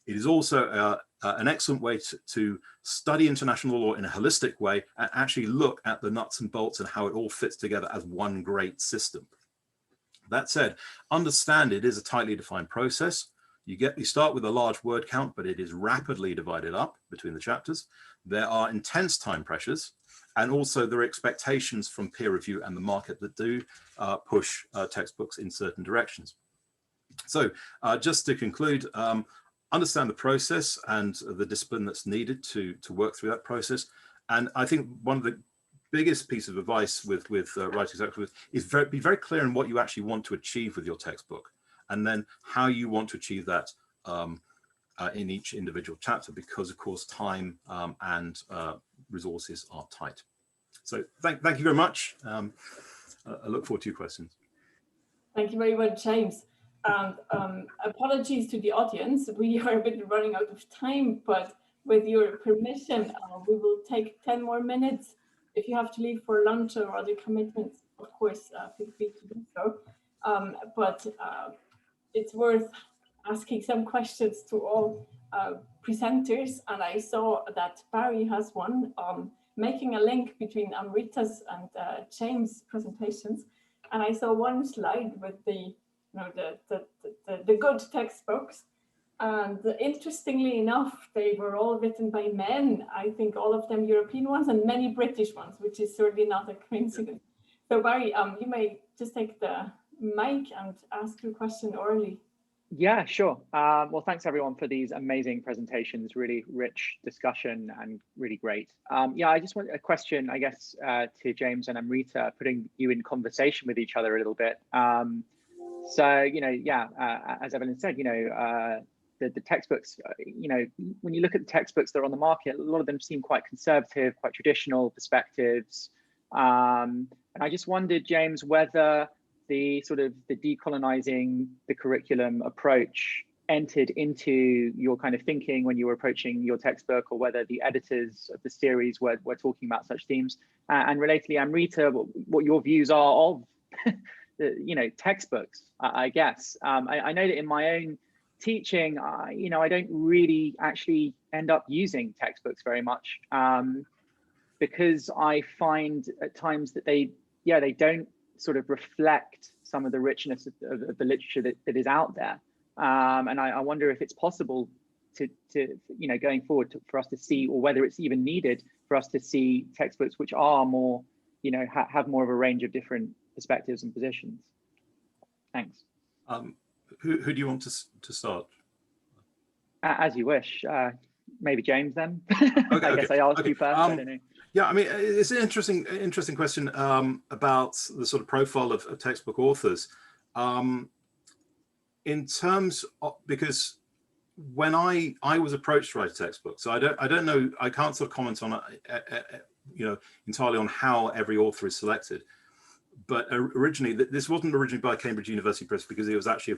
It is also an excellent way to study international law in a holistic way and actually look at the nuts and bolts and how it all fits together as one great system. That said, understand it is a tightly defined process. You start with a large word count, but it is rapidly divided up between the chapters. There are intense time pressures, and also there are expectations from peer review and the market that do push textbooks in certain directions. So just to conclude, understand the process and the discipline that's needed to work through that process. And I think one of the biggest piece of advice with writing textbooks is be very clear on what you actually want to achieve with your textbook, and then how you want to achieve that in each individual chapter, because of course time and resources are tight. So thank you very much. I look forward to your questions. Thank you very much, James. And apologies to the audience, we are a bit running out of time, but with your permission, we will take 10 more minutes. If you have to leave for lunch or other commitments, of course, feel free to do so. But it's worth asking some questions to all presenters, and I saw that Barry has one, making a link between Amrita's and James' presentations, and I saw one slide with the good textbooks, and interestingly enough, they were all written by men. I think all of them European ones and many British ones, which is certainly not a coincidence. So Barry, you may just take the mic and ask your question orally. Yeah, sure. Well, thanks everyone for these amazing presentations, really rich discussion and really great. Yeah, I just want a question, I guess, to James and Amrita, putting you in conversation with each other a little bit. So, as Evelyn said, the textbooks, when you look at the textbooks that are on the market, a lot of them seem quite conservative, quite traditional perspectives. And I just wondered, James, whether the sort of the decolonizing the curriculum approach entered into your kind of thinking when you were approaching your textbook, or whether the editors of the series were talking about such themes. And relatedly, Amrita, what your views are of textbooks, I guess. I know that in my own teaching, I don't really actually end up using textbooks very much, because I find at times that they don't sort of reflect some of the richness of the literature that is out there. And I wonder if it's possible to going forward for us to see, or whether it's even needed for us to see textbooks which are more, have more of a range of different perspectives and positions. Thanks. Who do you want to start? As you wish. Maybe James then. Okay, I guess I asked you first. I don't know. Yeah, I mean, it's an interesting question about the sort of profile of textbook authors. In terms of, because when I was approached to write a textbook, so I don't know, I can't sort of comment on entirely on how every author is selected. But originally, this wasn't originally by Cambridge University Press, because it was actually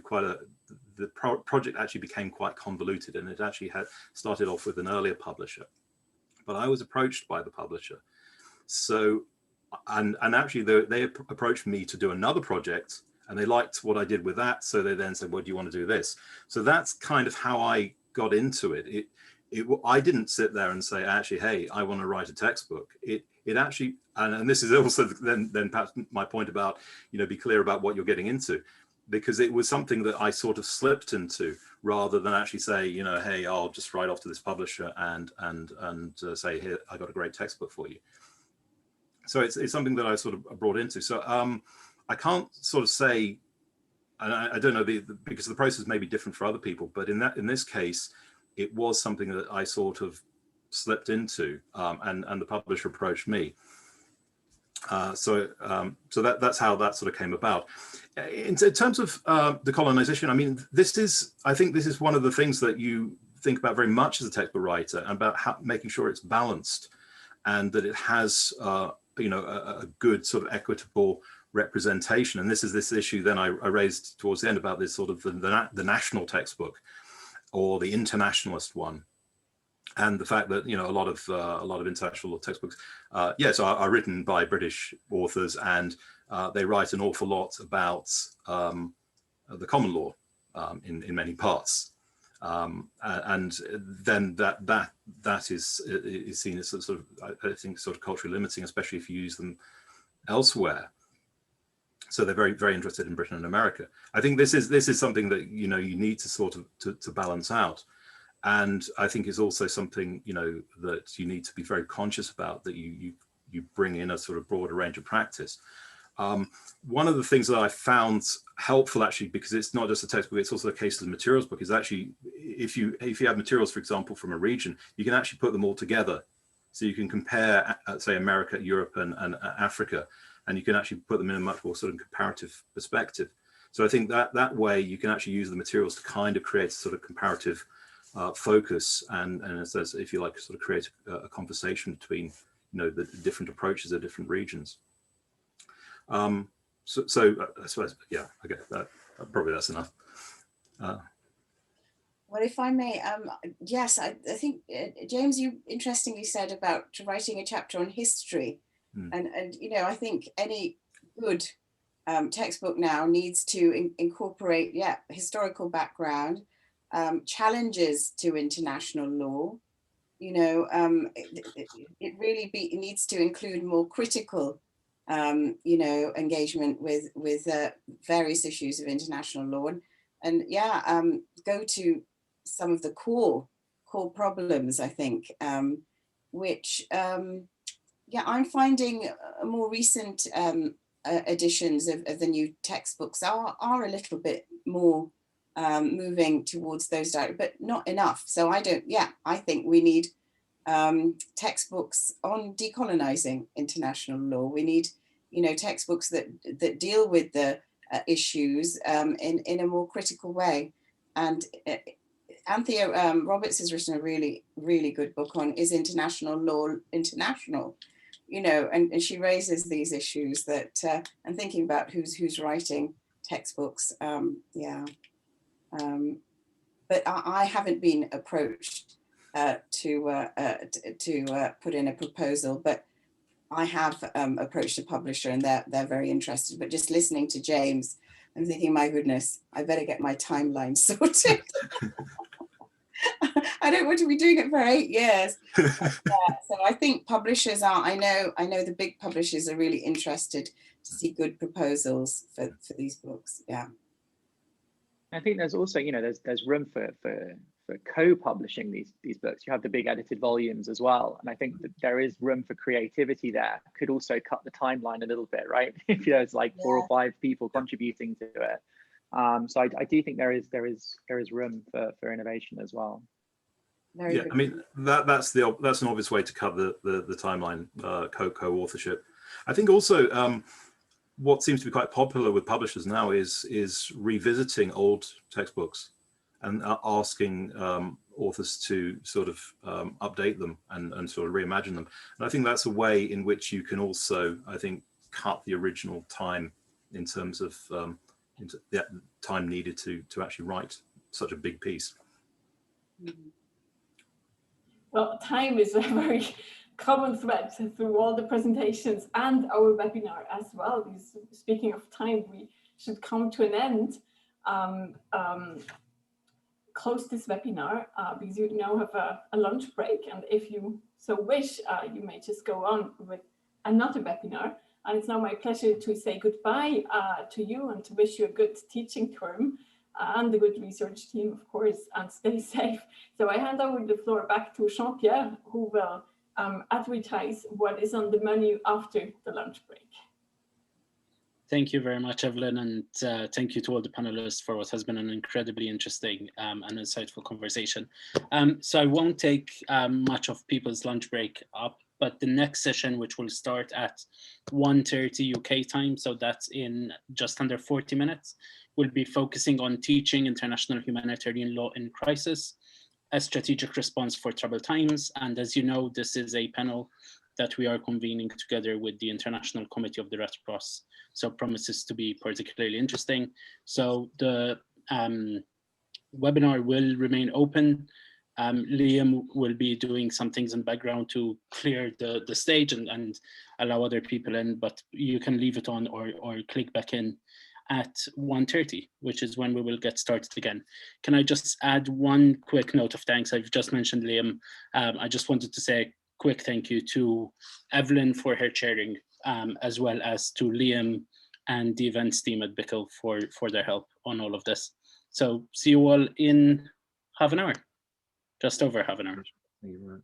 the project actually became quite convoluted, and it actually had started off with an earlier publisher. But I was approached by the publisher. So, and actually they approached me to do another project, and they liked what I did with that. So they then said, well, do you want to do this? So that's kind of how I got into it. I didn't sit there and say, actually, hey, I want to write a textbook. It actually, and this is also then perhaps my point about, be clear about what you're getting into, because it was something that I sort of slipped into, rather than actually say, hey, I'll just write off to this publisher and say, here, I got a great textbook for you. So it's something that I sort of brought into. So I can't sort of say, and I don't know, because the process may be different for other people, but in this case, it was something that I sort of slipped into, and the publisher approached me. So that's how that sort of came about. In terms of decolonization, I mean, I think this is one of the things that you think about very much as a textbook writer, about making sure it's balanced, and that it has a good sort of equitable representation. And this is this issue then I raised towards the end about this sort of the national textbook, or the internationalist one. And the fact that a lot of international textbooks, yes, are written by British authors, and they write an awful lot about the common law in many parts, and then that is seen as sort of, I think, sort of culturally limiting, especially if you use them elsewhere. So they're very, very interested in Britain and America. I think this is something that you need to sort of to balance out. And I think it's also something, that you need to be very conscious about, that you bring in a sort of broader range of practice. One of the things that I found helpful, actually, because it's not just a textbook, it's also a case of the materials book, is actually, if you have materials, for example, from a region, you can actually put them all together. So you can compare, say, America, Europe, and Africa, and you can actually put them in a much more sort of comparative perspective. So I think that way you can actually use the materials to kind of create a sort of comparative focus, and it says, if you like, sort of create a conversation between the different approaches of different regions. So I suppose, yeah, okay, probably that's enough. Well, if I may, yes, I think James, you interestingly said about writing a chapter on history, and I think any good textbook now needs to incorporate historical background, challenges to international law. It really needs to include more critical engagement with various issues of international law, and go to some of the core problems, I think, which I'm finding more recent editions of the new textbooks are a little bit more moving towards those but not enough. So I think we need textbooks on decolonizing international law. We need, textbooks that deal with the issues in a more critical way. And Anthea Roberts has written a really, really good book on Is International Law International? And she raises these issues that and thinking about who's writing textbooks. But I haven't been approached to put in a proposal, but I have approached a publisher and they're very interested. But just listening to James, I'm thinking, my goodness, I better get my timeline sorted. I don't want to be doing it for 8 years. So I think publishers are, I know the big publishers are really interested to see good proposals for these books. Yeah. I think there's also, there's room for co-publishing these books. You have the big edited volumes as well. And I think that there is room for creativity there. Could also cut the timeline a little bit, right? If there's like 4 or 5 people contributing to it. So I do think there is room for innovation as well. Yeah, I mean that's an obvious way to cut the timeline, co-authorship. I think also what seems to be quite popular with publishers now is revisiting old textbooks and asking authors to sort of update them and sort of reimagine them. And I think that's a way in which you can also, I think, cut the original time in terms of the time needed to actually write such a big piece. Well, time is a very common thread through all the presentations and our webinar as well. Because speaking of time, we should come to an end. Close this webinar because you now have a lunch break, and if you so wish, you may just go on with another webinar. And it's now my pleasure to say goodbye to you and to wish you a good teaching term and a good research team, of course, and stay safe. So I hand over the floor back to Jean-Pierre, who will advertise what is on the menu after the lunch break. Thank you very much, Evelyn, and thank you to all the panelists for what has been an incredibly interesting and insightful conversation. So I won't take much of people's lunch break up, but the next session, which will start at 1:30 UK time, so that's in just under 40 minutes, will be focusing on teaching international humanitarian law in crisis, a strategic response for troubled times. And as you know, this is a panel that we are convening together with the International Committee of the Red Cross. So promises to be particularly interesting. So the webinar will remain open. Liam will be doing some things in background to clear the stage and allow other people in, but you can leave it on or click back in at 1:30, which is when we will get started again. Can I just add one quick note of thanks? I've just mentioned Liam. I just wanted to say a quick thank you to Evelyn for her chairing, as well as to Liam and the events team at Bickle for their help on all of this. So see you all in half an hour, just over half an hour. Thank you very much.